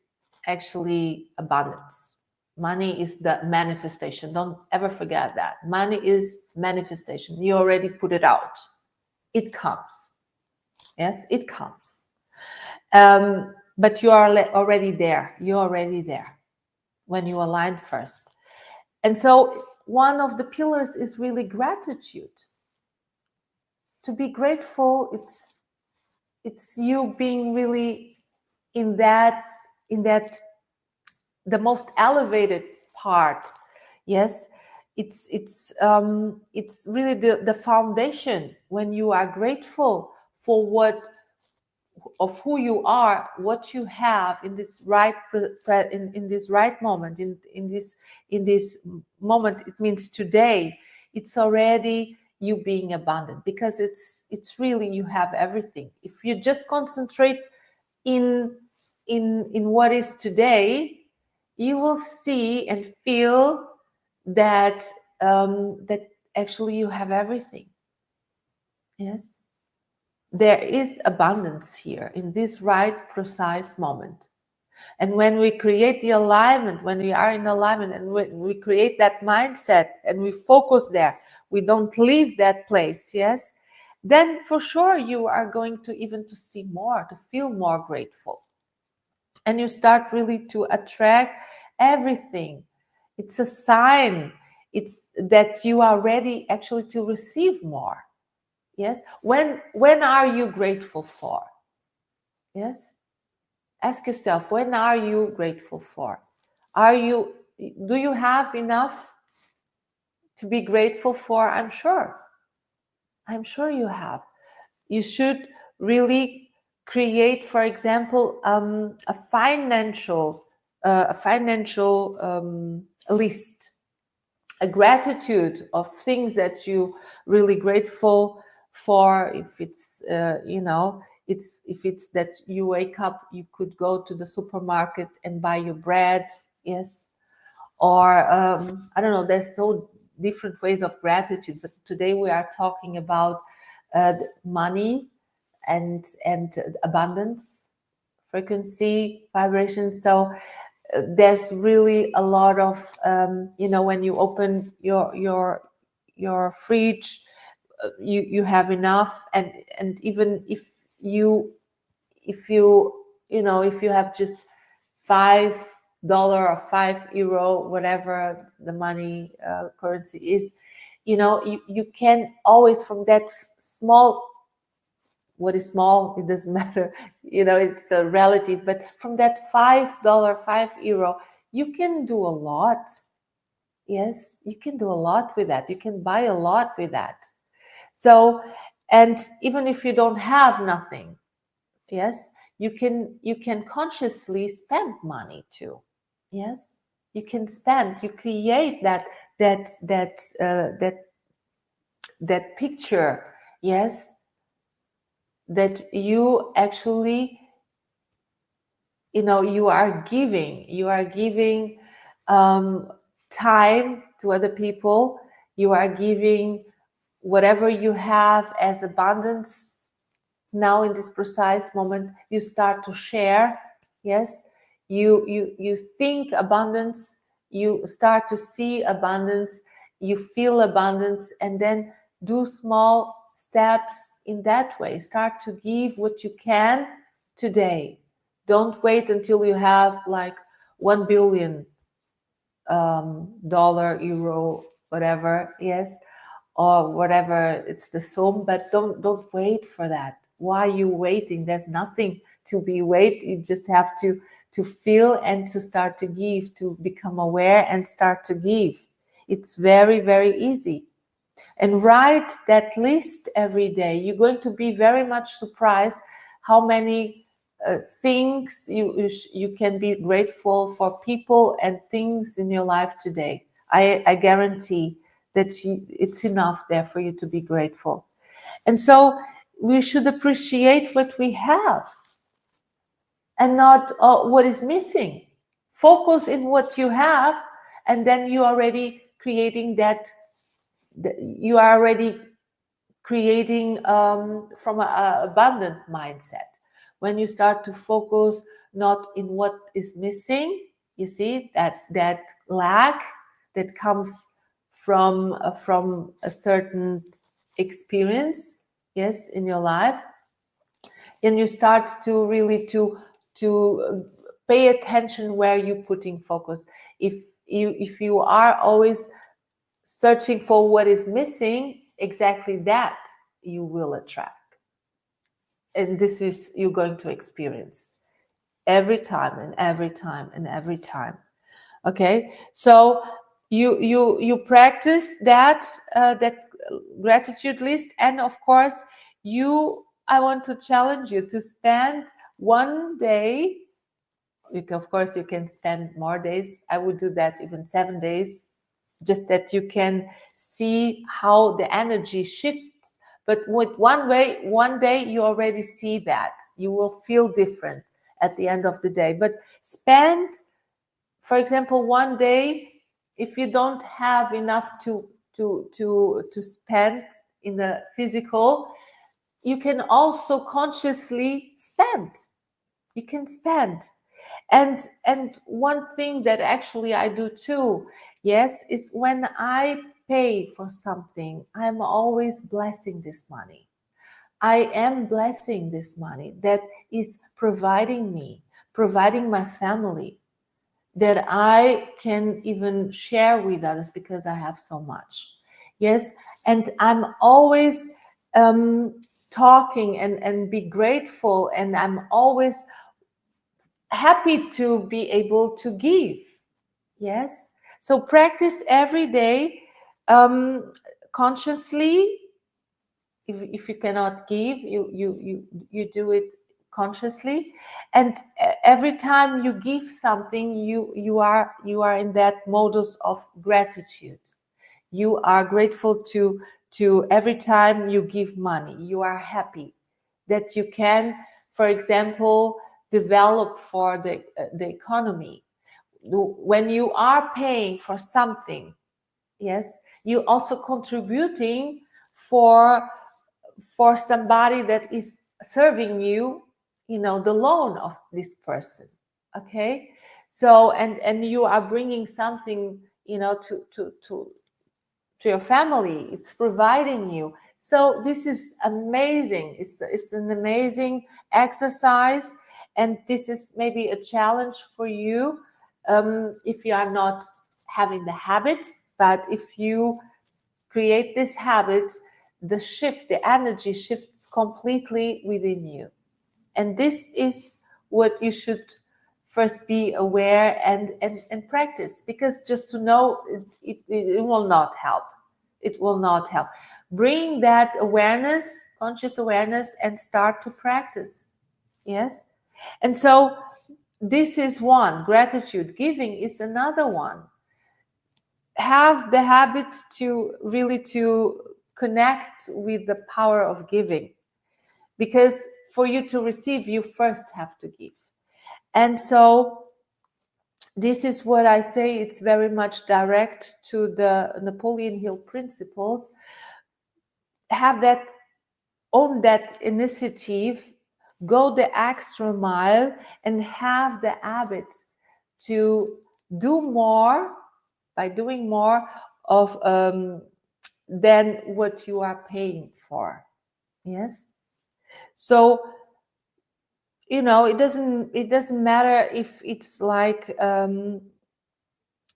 actually abundance. Money is the manifestation. Don't ever forget that. Money is manifestation. You already put it out. It comes. Yes, it comes. But you are already there. You're already there when you align first. And so one of the pillars is really gratitude. To be grateful, it's you being really in that the most elevated part. Yes, it's really the foundation. When you are grateful for of who you are, what you have in this right in this right moment, in this moment, it means today. It's already you being abundant, because it's really, you have everything. If you just concentrate in what is today, you will see and feel that that actually you have everything. Yes, there is abundance here in this right precise moment. And when we create the alignment, when we are in alignment, and when we create that mindset and we focus there, we don't leave that place. Yes, then for sure you are going to even to see more, to feel more grateful. And you start really to attract everything. It's a sign. It's that you are ready actually to receive more. Yes. When are you grateful for? Yes. Ask yourself, when are you grateful for? Do you have enough to be grateful for? I'm sure you have. You should really create, for example, a financial list, a gratitude of things that you really grateful for. If it's if it's that you wake up, you could go to the supermarket and buy your bread, yes, or I don't know, there's so different ways of gratitude, but today we are talking about money and abundance, frequency, vibration. So there's really a lot of when you open your fridge, you have enough, and even if you have just $5 or €5, whatever the money currency is, you can always, from that small, what is small, it doesn't matter, it's a relative, but from that $5, €5, you can do a lot. Yes, you can do a lot with that. You can buy a lot with that. So, and even if you don't have nothing, yes, you can consciously spend money too. Yes, you can spend. You create that picture. Yes, that you actually, you are giving time to other people. You are giving whatever you have as abundance. Now in this precise moment, you start to share. Yes, you think abundance, you start to see abundance, you feel abundance, and then do small steps in that way. Start to give what you can today. Don't wait until you have like $1 billion, dollar, euro, whatever, yes, or whatever it's the sum, but don't wait for that. Why are you waiting? There's nothing to be wait. You just have to feel and to start to give, to become aware and start to give. It's very, very easy. And write that list every day. You're going to be very much surprised how many things you can be grateful for, people and things in your life today. I guarantee that it's enough there for you to be grateful. And so we should appreciate what we have and not what is missing. Focus in what you have, and then you are already creating that. You are already creating from an abundant mindset. When you start to focus not in what is missing, you see that lack that comes from a certain experience, yes, in your life, and you start to really to pay attention where you're putting focus. If you are always searching for what is missing, exactly that you will attract, and this is you're going to experience every time and every time and every time. Okay, so you practice that gratitude list, and of course I want to challenge you to spend one day. Of course you can spend more days. I would do that even 7 days, just that you can see how the energy shifts. But with one day you already see that you will feel different at the end of the day. But spend, for example, one day, if you don't have enough to spend in the physical, you can also consciously spend. You can spend. And one thing that actually I do too, yes, is when I pay for something, I'm always blessing this money. I am blessing this money that is providing my family, that I can even share with others because I have so much. Yes, and I'm always talking and be grateful, and I'm always happy to be able to give. Yes, so practice every day Consciously, if you cannot give, you do it consciously, and every time you give something, you are in that modus of gratitude. You are grateful to every time you give money. You are happy that you can, for example, develop for the economy. When you are paying for something, yes, you also contributing for somebody that is serving you, the loan of this person. Okay, so and you are bringing something, to your family. It's providing you. So this is amazing. It's an amazing exercise, and this is maybe a challenge for you, if you are not having the habit. But if you create this habit, the energy shifts completely within you. And this is what you should first be aware and practice, because just to know it will not help. It will not help. Bring that awareness, conscious awareness, and start to practice. Yes. And so this is one. Gratitude. Giving is another one. Have the habit to really to connect with the power of giving, because for you to receive, you first have to give. And so this is what I say. It's very much direct to the Napoleon Hill principles. Have that, own that initiative, go the extra mile, and have the habit to do more, by doing more of than what you are paying for. Yes. So it doesn't matter if it's like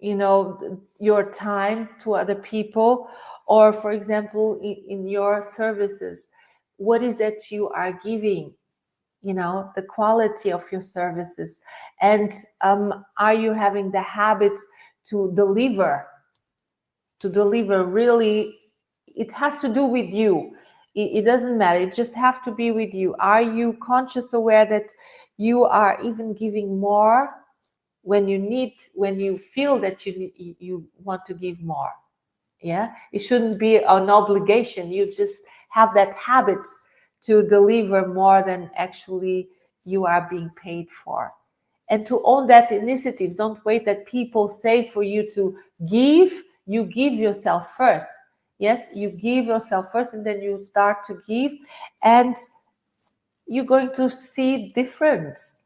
your time to other people, or for example in your services, what is that you are giving, the quality of your services, and are you having the habit to deliver really. It has to do with you. It doesn't matter. It just have to be with you. Are you conscious aware that you are even giving more when you feel that you want to give more? Yeah, it shouldn't be an obligation. You just have that habit to deliver more than actually you are being paid for, and to own that initiative. Don't wait that people say for you to give. You give yourself first. Yes, you give yourself first, and then you start to give, and you're going to see difference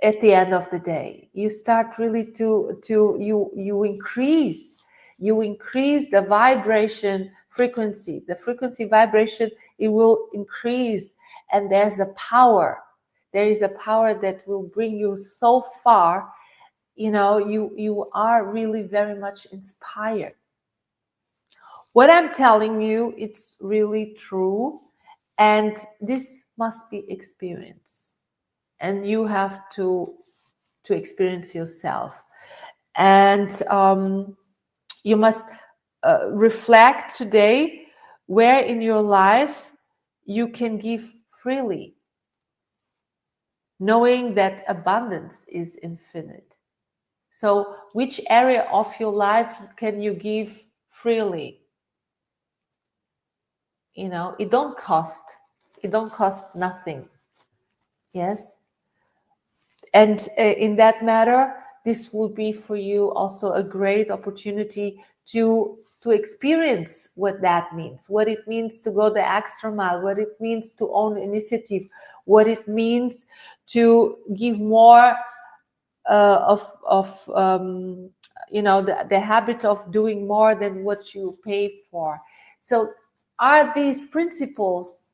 at the end of the day. You start really to you increase the vibration frequency. The frequency vibration, it will increase, and there's a power. There is a power that will bring you so far. You are really very much inspired. What I'm telling you, it's really true, and this must be experienced, and you have to experience yourself, and you must reflect today where in your life you can give freely, knowing that abundance is infinite. So which area of your life can you give freely? It don't cost nothing. Yes. And in that matter, this will be for you also a great opportunity to experience what that means, what it means to go the extra mile, what it means to own initiative, what it means to give more the habit of doing more than what you pay for. So are these principles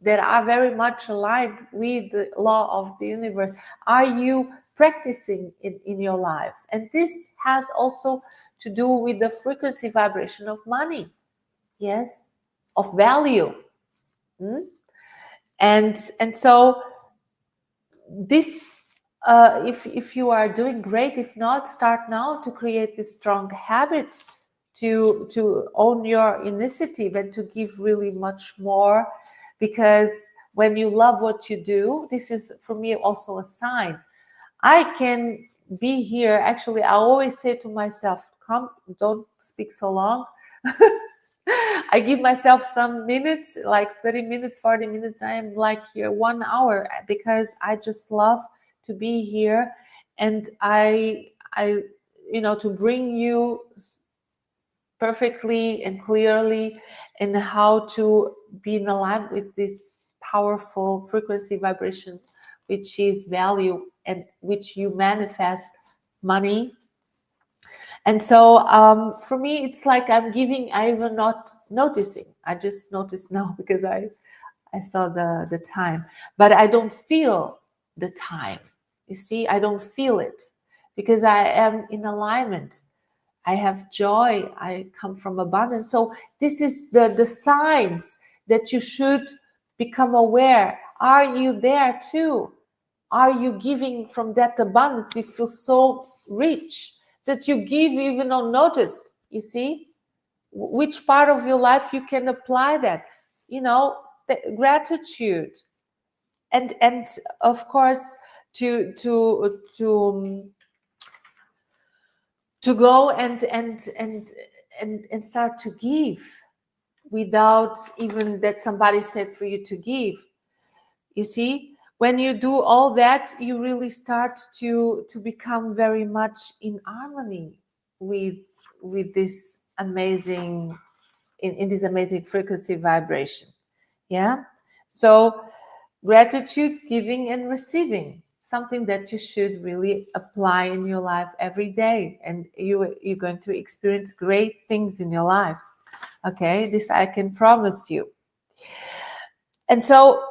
that are very much aligned with the law of the universe, are you practicing in your life? And this has also to do with the frequency vibration of money, yes, of value. And so this, if you are doing great. If not, start now to create this strong habit to own your initiative and to give really much more, because when you love what you do, this is for me also a sign. I can be here. Actually, I always say to myself, come, don't speak so long. I give myself some minutes, like 30 minutes, 40 minutes. I am like here 1 hour, because I just love to be here. And I, to bring you perfectly and clearly and how to be in alignment with this powerful frequency vibration, which is value and which you manifest money. And so for me, it's like I'm giving, I even not noticing. I just noticed now because I saw the time, but I don't feel the time. You see, I don't feel it because I am in alignment. I have joy. I come from abundance. So this is the signs that you should become aware. Are you there too? Are you giving from that abundance? You feel so rich that you give even unnoticed. You see, which part of your life you can apply that? Gratitude, and of course to go and start to give without even that somebody said for you to give. You see, when you do all that, you really start to become very much in harmony with this amazing in this amazing frequency vibration. Yeah. So gratitude, giving and receiving, something that you should really apply in your life every day, and you're going to experience great things in your life. Okay, this I can promise you. And so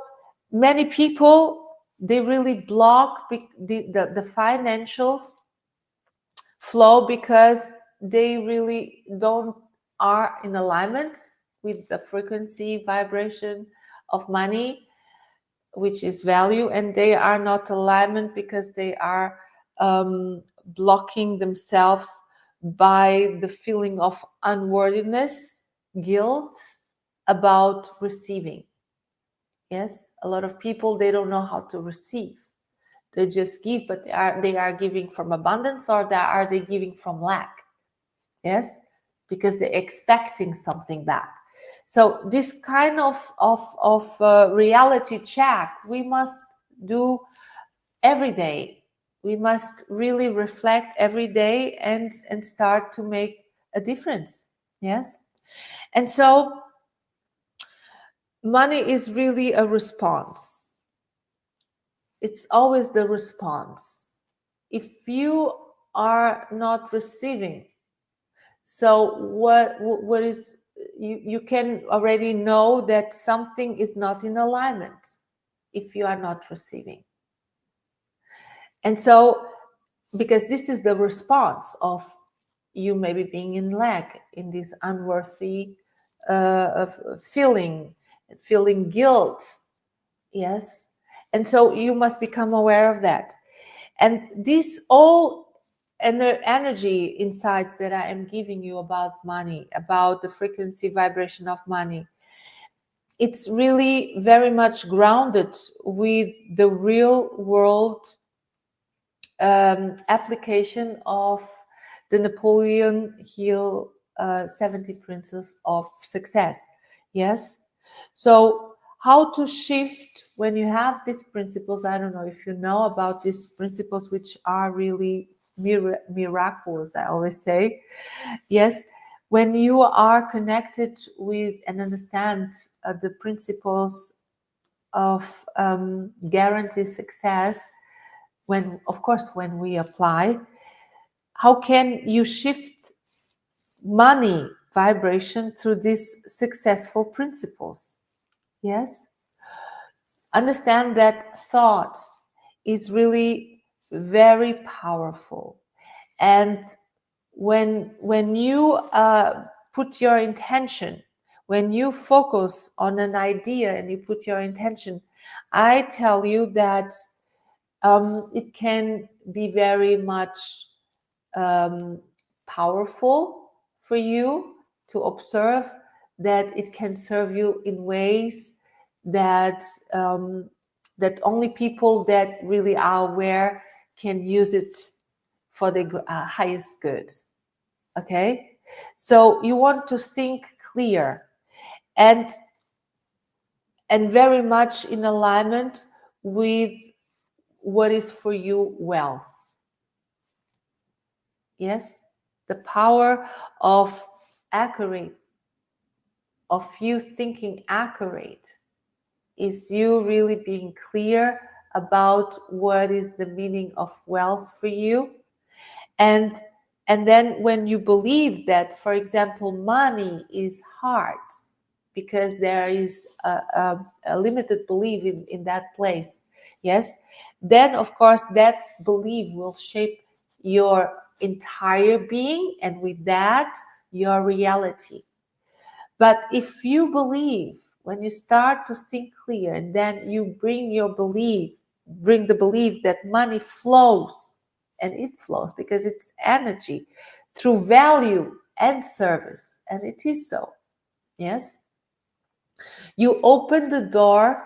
many people, they really block the financials flow because they really are in alignment with the frequency vibration of money, which is value, and they are not alignment because they are blocking themselves by the feeling of unworthiness, guilt about receiving. Yes, a lot of people, they don't know how to receive. They just give, but they are giving from abundance, or are they giving from lack? Yes, because they're expecting something back. So this kind of reality check we must do every day. We must really reflect every day and start to make a difference. Yes, and so money is really a response. It's always the response. If you are not receiving, so what is, you can already know that something is not in alignment if you are not receiving. And so, because this is the response of you maybe being in lack, in this unworthy feeling guilt. Yes. And so you must become aware of that. And this all energy insights that I am giving you about money, about the frequency vibration of money, it's really very much grounded with the real world application of the Napoleon Hill 70 Principles of Success. Yes. So how to shift when you have these principles. I don't know if you know about these principles, which are really miraculous, I always say. Yes, when you are connected with and understand the principles of guarantee success, when we apply, how can you shift money vibration through these successful principles? Yes. Understand that thought is really very powerful. And when you put your intention, when you focus on an idea and you put your intention, I tell you that it can be very much powerful for you to observe, that it can serve you in ways that that only people that really are aware can use it for the highest good. Okay, so you want to think clear and very much in alignment with what is for you wealth. Yes, the power of you thinking accurate is you really being clear about what is the meaning of wealth for you. And then when you believe that, for example, money is hard, because there is a limited belief in that place, yes, then of course that belief will shape your entire being, and with that, your reality. But if you believe, when you start to think clear, and then you bring the belief that money flows, and it flows because it's energy, through value and service, and it is so, yes, you open the door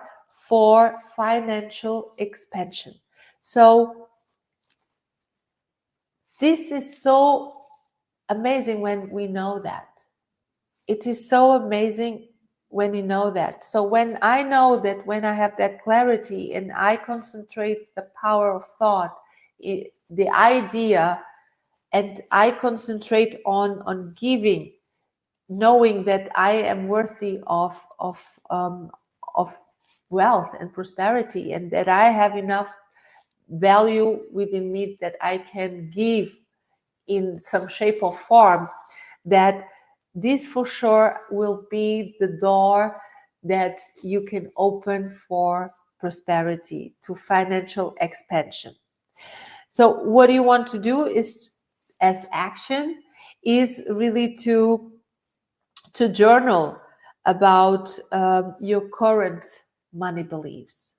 for financial expansion. So this is so amazing when we know that. It is so amazing when you know that. So when I know that, when I have that clarity and I concentrate the power of thought, the idea, and I concentrate on giving, knowing that I am worthy of wealth and prosperity, and that I have enough value within me that I can give in some shape or form, that this for sure will be the door that you can open for prosperity, to financial expansion. So what you want to do is, as action, is really to journal about your current money beliefs.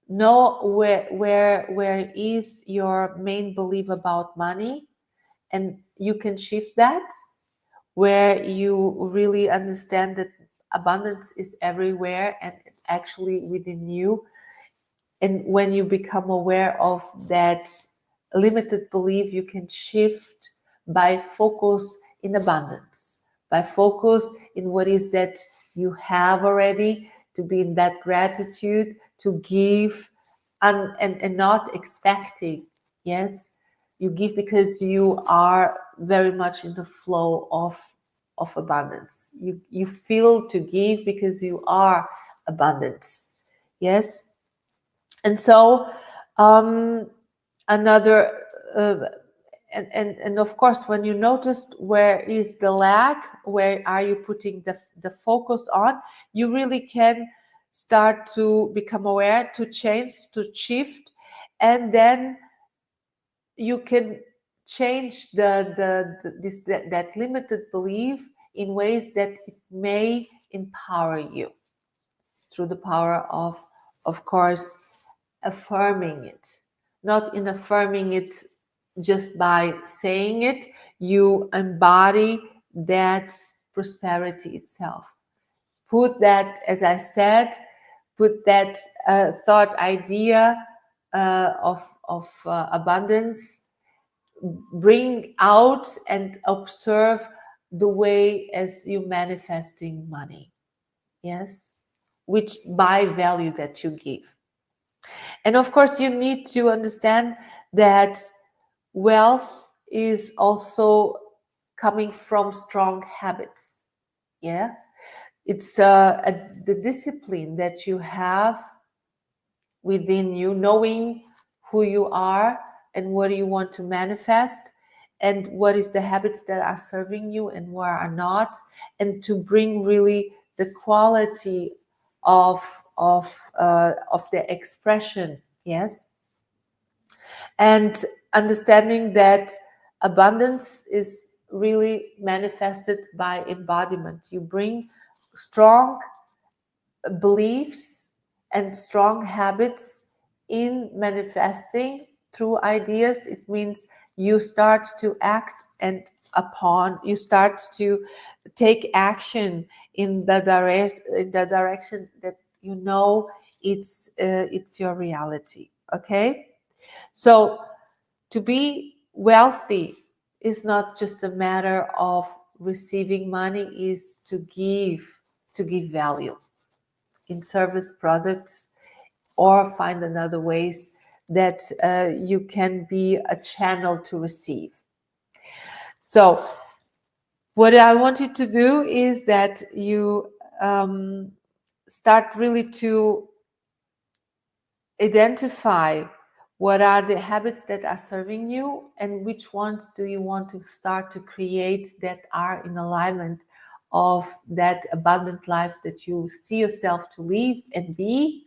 Know where is your main belief about money, and you can shift that, where you really understand that abundance is everywhere and actually within you. And when you become aware of that limited belief, you can shift by focus in abundance, by focus in what is that you have already, to be in that gratitude, to give, and not expecting. Yes, you give because you are very much in the flow of abundance. You feel to give because you are abundant. Yes. And so another and of course, when you noticed where is the lack, where are you putting the focus on, you really can start to become aware, to change, to shift, and then you can change that limited belief in ways that it may empower you, through the power of course, affirming it. Not in affirming it just by saying it, you embody that prosperity itself. Put that, as I said, put that thought idea of abundance, bring out and observe the way as you manifesting money. Yes, which by value that you give. And of course, you need to understand that wealth is also coming from strong habits. Yeah, it's the discipline that you have within you, knowing who you are and what you want to manifest, and what is the habits that are serving you and what are not, and to bring really the quality of the expression. Yes, and understanding that abundance is really manifested by embodiment. You bring strong beliefs and strong habits in manifesting through ideas. It means you start to act and upon you start to take action in the direction that you know it's your reality. Okay, so to be wealthy is not just a matter of receiving money, is to give value in service products, or find another ways that you can be a channel to receive. So what I want you to do is that you start really to identify what are the habits that are serving you, and which ones do you want to start to create that are in alignment of that abundant life that you see yourself to live and be.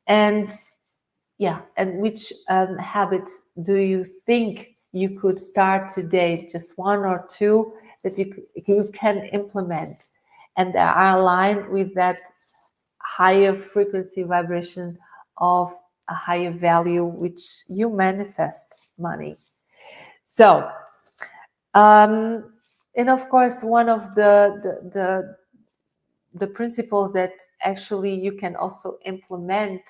And and which habits do you think you could start today, just one or two that you can implement, and that are aligned with that higher frequency vibration of a higher value, which you manifest money. So, and of course, one of the principles that actually you can also implement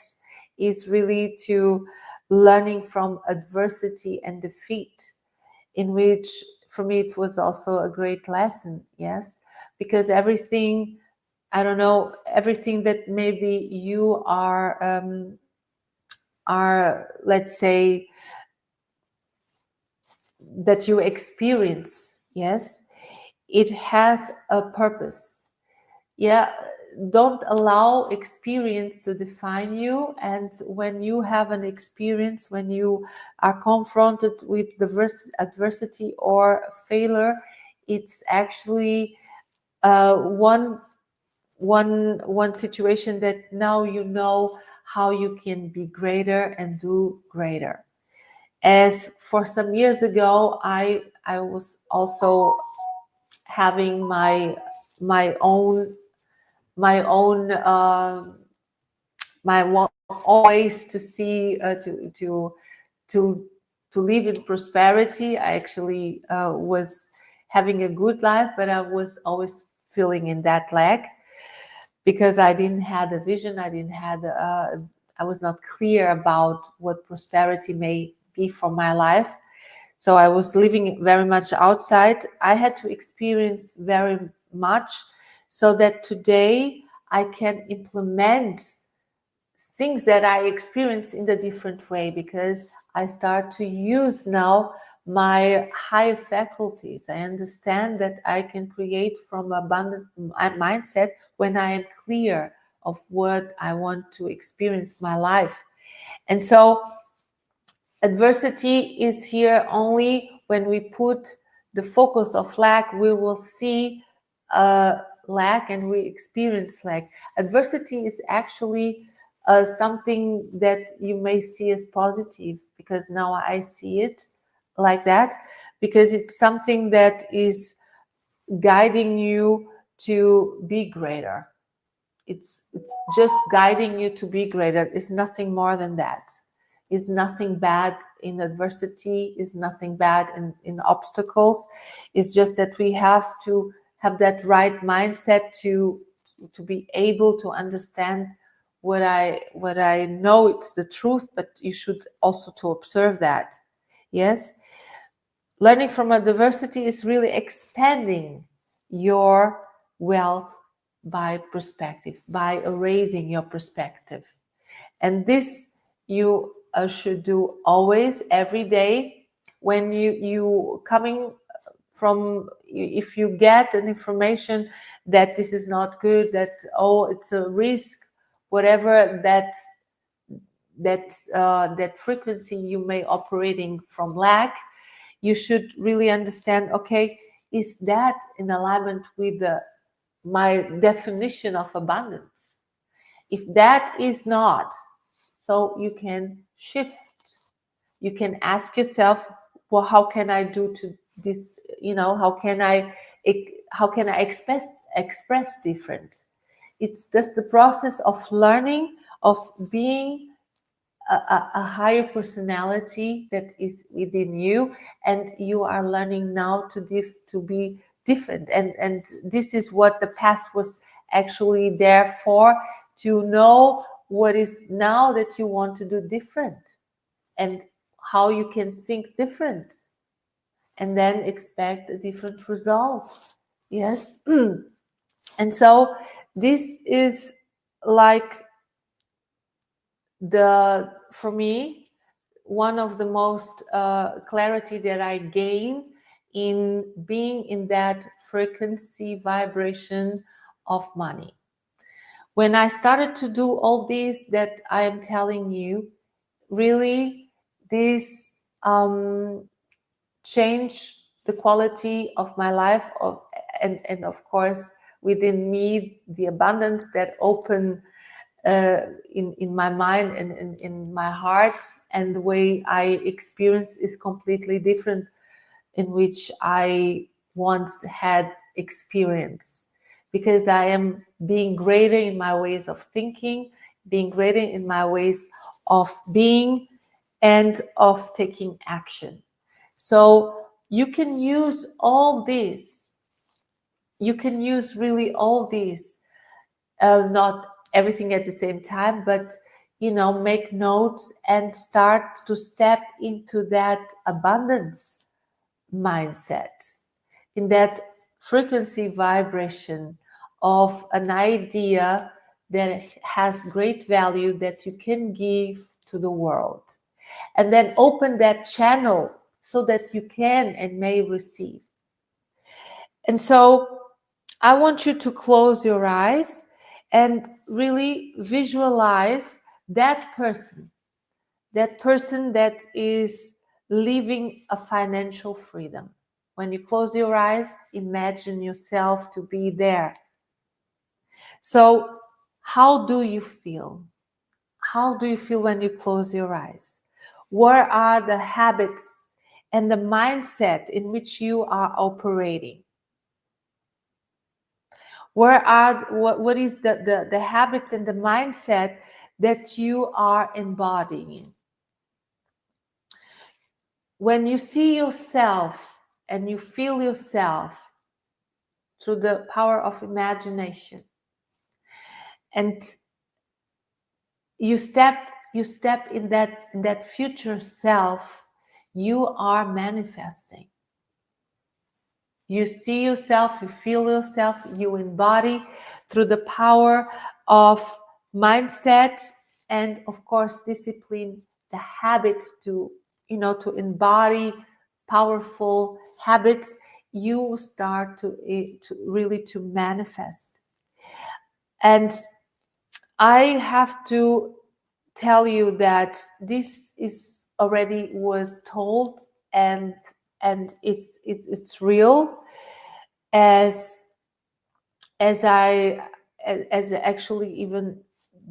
is really to learning from adversity and defeat, in which for me it was also a great lesson. Yes, because everything, I don't know, everything that maybe you are let's say that you experience, yes, it has a purpose. Don't allow experience to define you. And when you have an experience, when you are confronted with adversity or failure, it's actually one situation that now you know how you can be greater and do greater. As for some years ago, I was also having my own ways to see to live in prosperity. I actually was having a good life, but I was always feeling in that lack, because I didn't have a vision. I was not clear about what prosperity may be for my life. So I was living very much outside. I had to experience very much so that today I can implement things that I experience in a different way, because I start to use now my higher faculties. I understand that I can create from abundant mindset when I am clear of what I want to experience my life. And so adversity is here only when we put the focus of lack. We will see lack and we experience lack. Adversity is actually something that you may see as positive, because now I see it like that, because it's something that is guiding you to be greater. It's just guiding you to be greater. It's nothing more than that. Is nothing bad in adversity, is nothing bad in obstacles. It's just that we have to have that right mindset to be able to understand what I know it's the truth, but you should also to observe that. Yes, learning from adversity is really expanding your wealth by perspective, by erasing your perspective. And this you should do always, every day. When you coming from, if you get an information that this is not good, that it's a risk, whatever that frequency you may operating from lack, you should really understand, okay, is that in alignment with my definition of abundance? If that is not, so you can shift. You can ask yourself, well, how can I do to this? How can I express different? It's just the process of learning, of being a higher personality that is within you, and you are learning now to be different. And this is what the past was actually there for, to know what is now that you want to do different, and how you can think different, and then expect a different result. Yes. And so this is like for me, one of the most clarity that I gain in being in that frequency vibration of money. When I started to do all this that I am telling you, really, this changed the quality of my life, and of course within me the abundance that opened in my mind and in my heart, and the way I experience is completely different in which I once had experience, because I am being greater in my ways of thinking, being greater in my ways of being, and of taking action. So you can use all this. You can use really all this, not everything at the same time, but make notes and start to step into that abundance mindset, in that frequency vibration of an idea that has great value that you can give to the world, and then open that channel so that you can and may receive. And so I want you to close your eyes and really visualize that person that is living a financial freedom. When you close your eyes, imagine yourself to be there. So how do you feel? How do you feel when you close your eyes? What are the habits and the mindset in which you are operating? What is the habits and the mindset that you are embodying? When you see yourself and you feel yourself through the power of imagination, and you step in that future self, you are manifesting. You see yourself, you feel yourself, you embody through the power of mindset and, of course, discipline, the habit to embody powerful habits. You start to really to manifest. And I have to tell you that this is already was told, and it's real, as actually even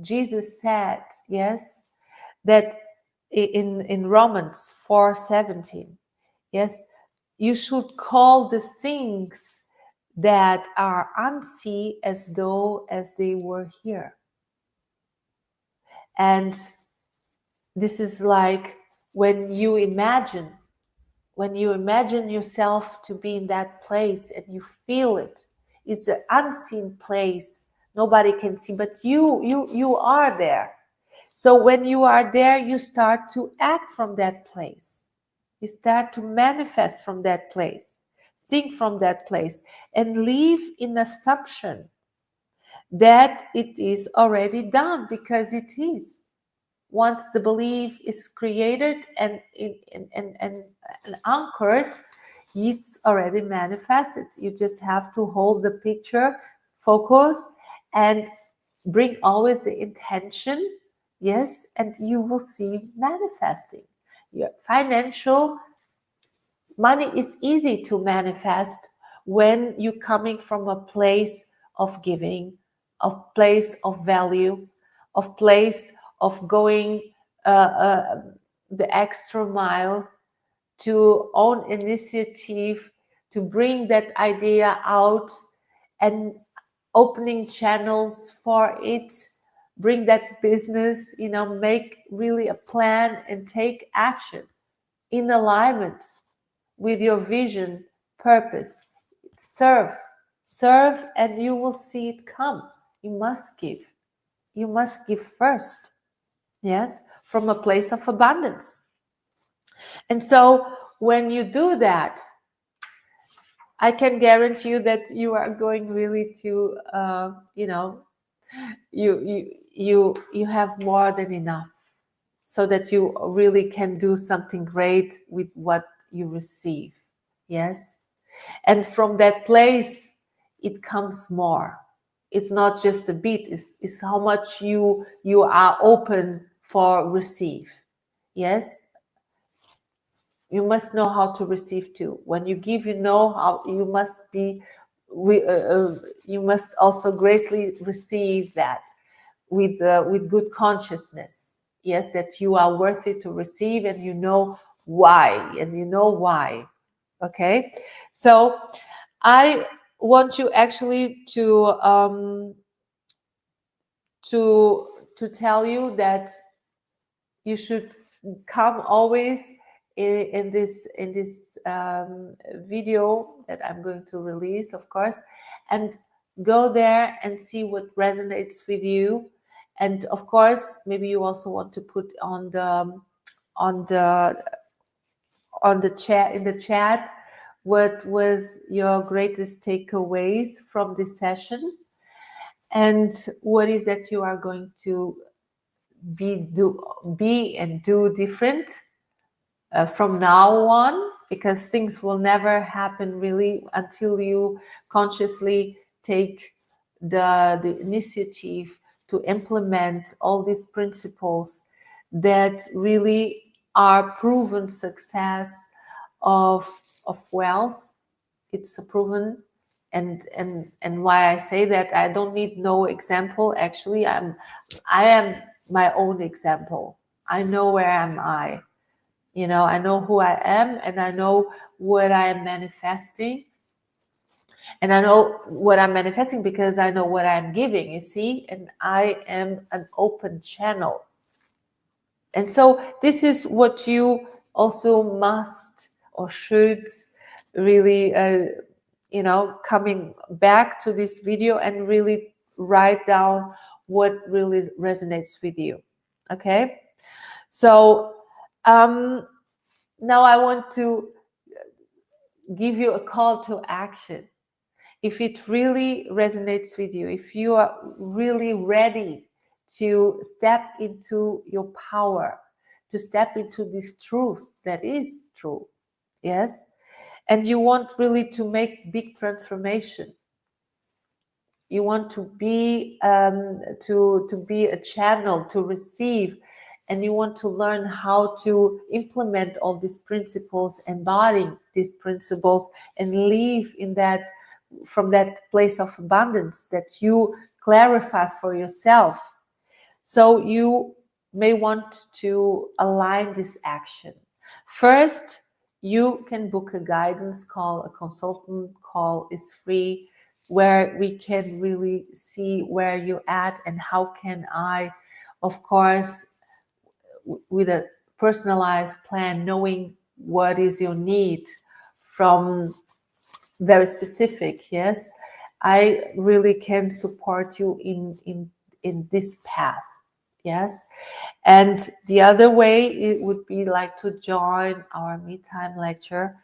Jesus said, yes, that in Romans 4:17, yes, you should call the things that are unseen as though as they were here. And this is like when you imagine yourself to be in that place and you feel it. It's an unseen place. Nobody can see, but you are there. So when you are there, you start to act from that place. You start to manifest from that place, think from that place, and live in assumption that it is already done, because it is. Once the belief is created and anchored, it's already manifested. You just have to hold the picture, focus, and bring always the intention, yes, and you will see manifesting. Your financial money is easy to manifest when you're coming from a place of giving, a place of value, of place of going the extra mile, to own initiative, to bring that idea out and opening channels for it, bring that business, make really a plan and take action in alignment with your vision, purpose. Serve, and you will see it come. You must give. You must give first. Yes, from a place of abundance. And so when you do that, I can guarantee you that you are going really to, you have more than enough, so that you really can do something great with what you receive. Yes, and from that place, it comes more. It's not just a bit. It's how much you are open for receive. Yes, you must know how to receive too. When you give, you know how you must be. You must also gracefully receive that with good consciousness. Yes, that you are worthy to receive, and you know why, Okay, so I want you actually to tell you that you should come always in this video that I'm going to release, of course, and go there and see what resonates with you. And of course, maybe you also want to put on the chat, in the chat, what was your greatest takeaways from this session, and what is that you are going to be and do different from now on, because things will never happen really until you consciously take the initiative to implement all these principles that really are proven success of wealth. It's a proven, and why I say that, I don't need no example. Actually, I am my own example. I know where am I. I know who I am, and I know what I am manifesting. And I know what I'm manifesting because I know what I'm giving, you see, and I am an open channel. And so this is what you also must or should really, coming back to this video and really write down what really resonates with you. Okay? So now I want to give you a call to action. If it really resonates with you, if you are really ready to step into your power, to step into this truth that is true, yes, and you want really to make big transformation, you want to be to be a channel to receive, and you want to learn how to implement all these principles, embodying these principles, and live in that, from that place of abundance that you clarify for yourself. So you may want to align this action. First, you can book a guidance call, a consultant call is free, where we can really see where you're at and how can I, of course, with a personalized plan, knowing what is your need from very specific, yes, I really can support you in this path. Yes. And the other way, it would be like to join our Me Time lecture,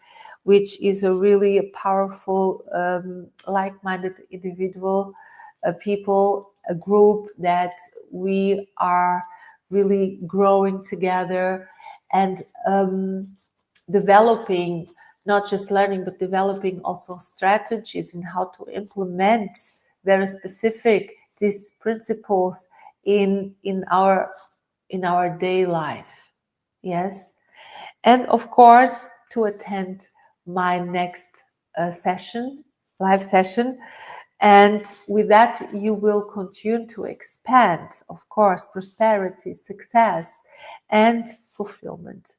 which is a really powerful, like-minded individual, people, a group that we are really growing together and developing, not just learning, but developing also strategies in how to implement very specific these principles in our day life. Yes. And of course, to attend my next live session. And with that, you will continue to expand, of course, prosperity, success, and fulfillment,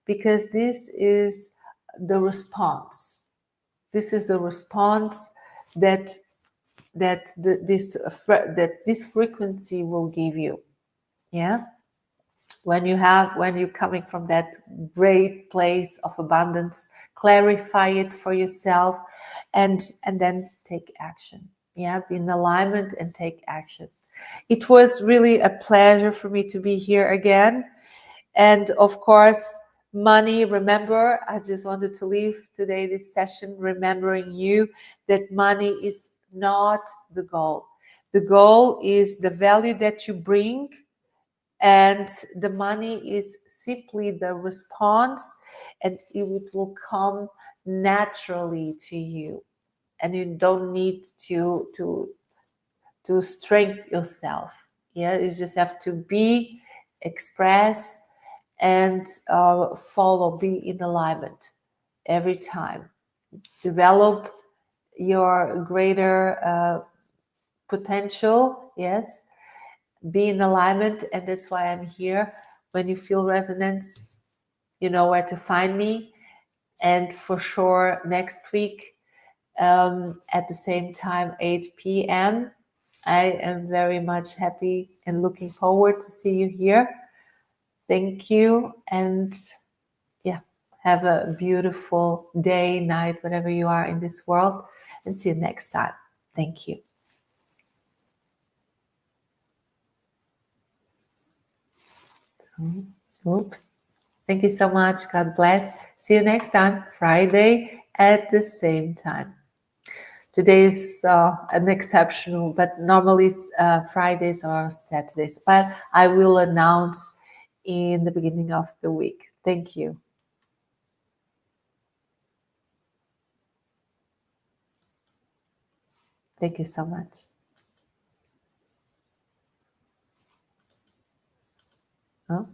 because this is the response. This is the response that that that this frequency will give you. Yeah, when you're coming from that great place of abundance, clarify it for yourself, and then take action. Yeah, be in alignment and take action. It was really a pleasure for me to be here again. And of course, money, remember, I just wanted to leave today this session remembering you that money is not the goal. The goal is the value that you bring, and the money is simply the response, and it will come naturally to you. And you don't need to strengthen yourself. Yeah, you just have to be, express, and follow, be in alignment every time. Develop your greater potential. Yes, be in alignment, and that's why I'm here. When you feel resonance, you know where to find me. And for sure, next week at the same time, 8 p.m. I am very much happy and looking forward to see you here. Thank you, and yeah, have a beautiful day, night, whatever you are in this world, and see you next time. Thank you. Oops. Thank you so much. God bless. See you next time, Friday at the same time. Today is an exceptional, but normally Fridays or Saturdays, but I will announce in the beginning of the week. Thank you. Thank you so much. Oh.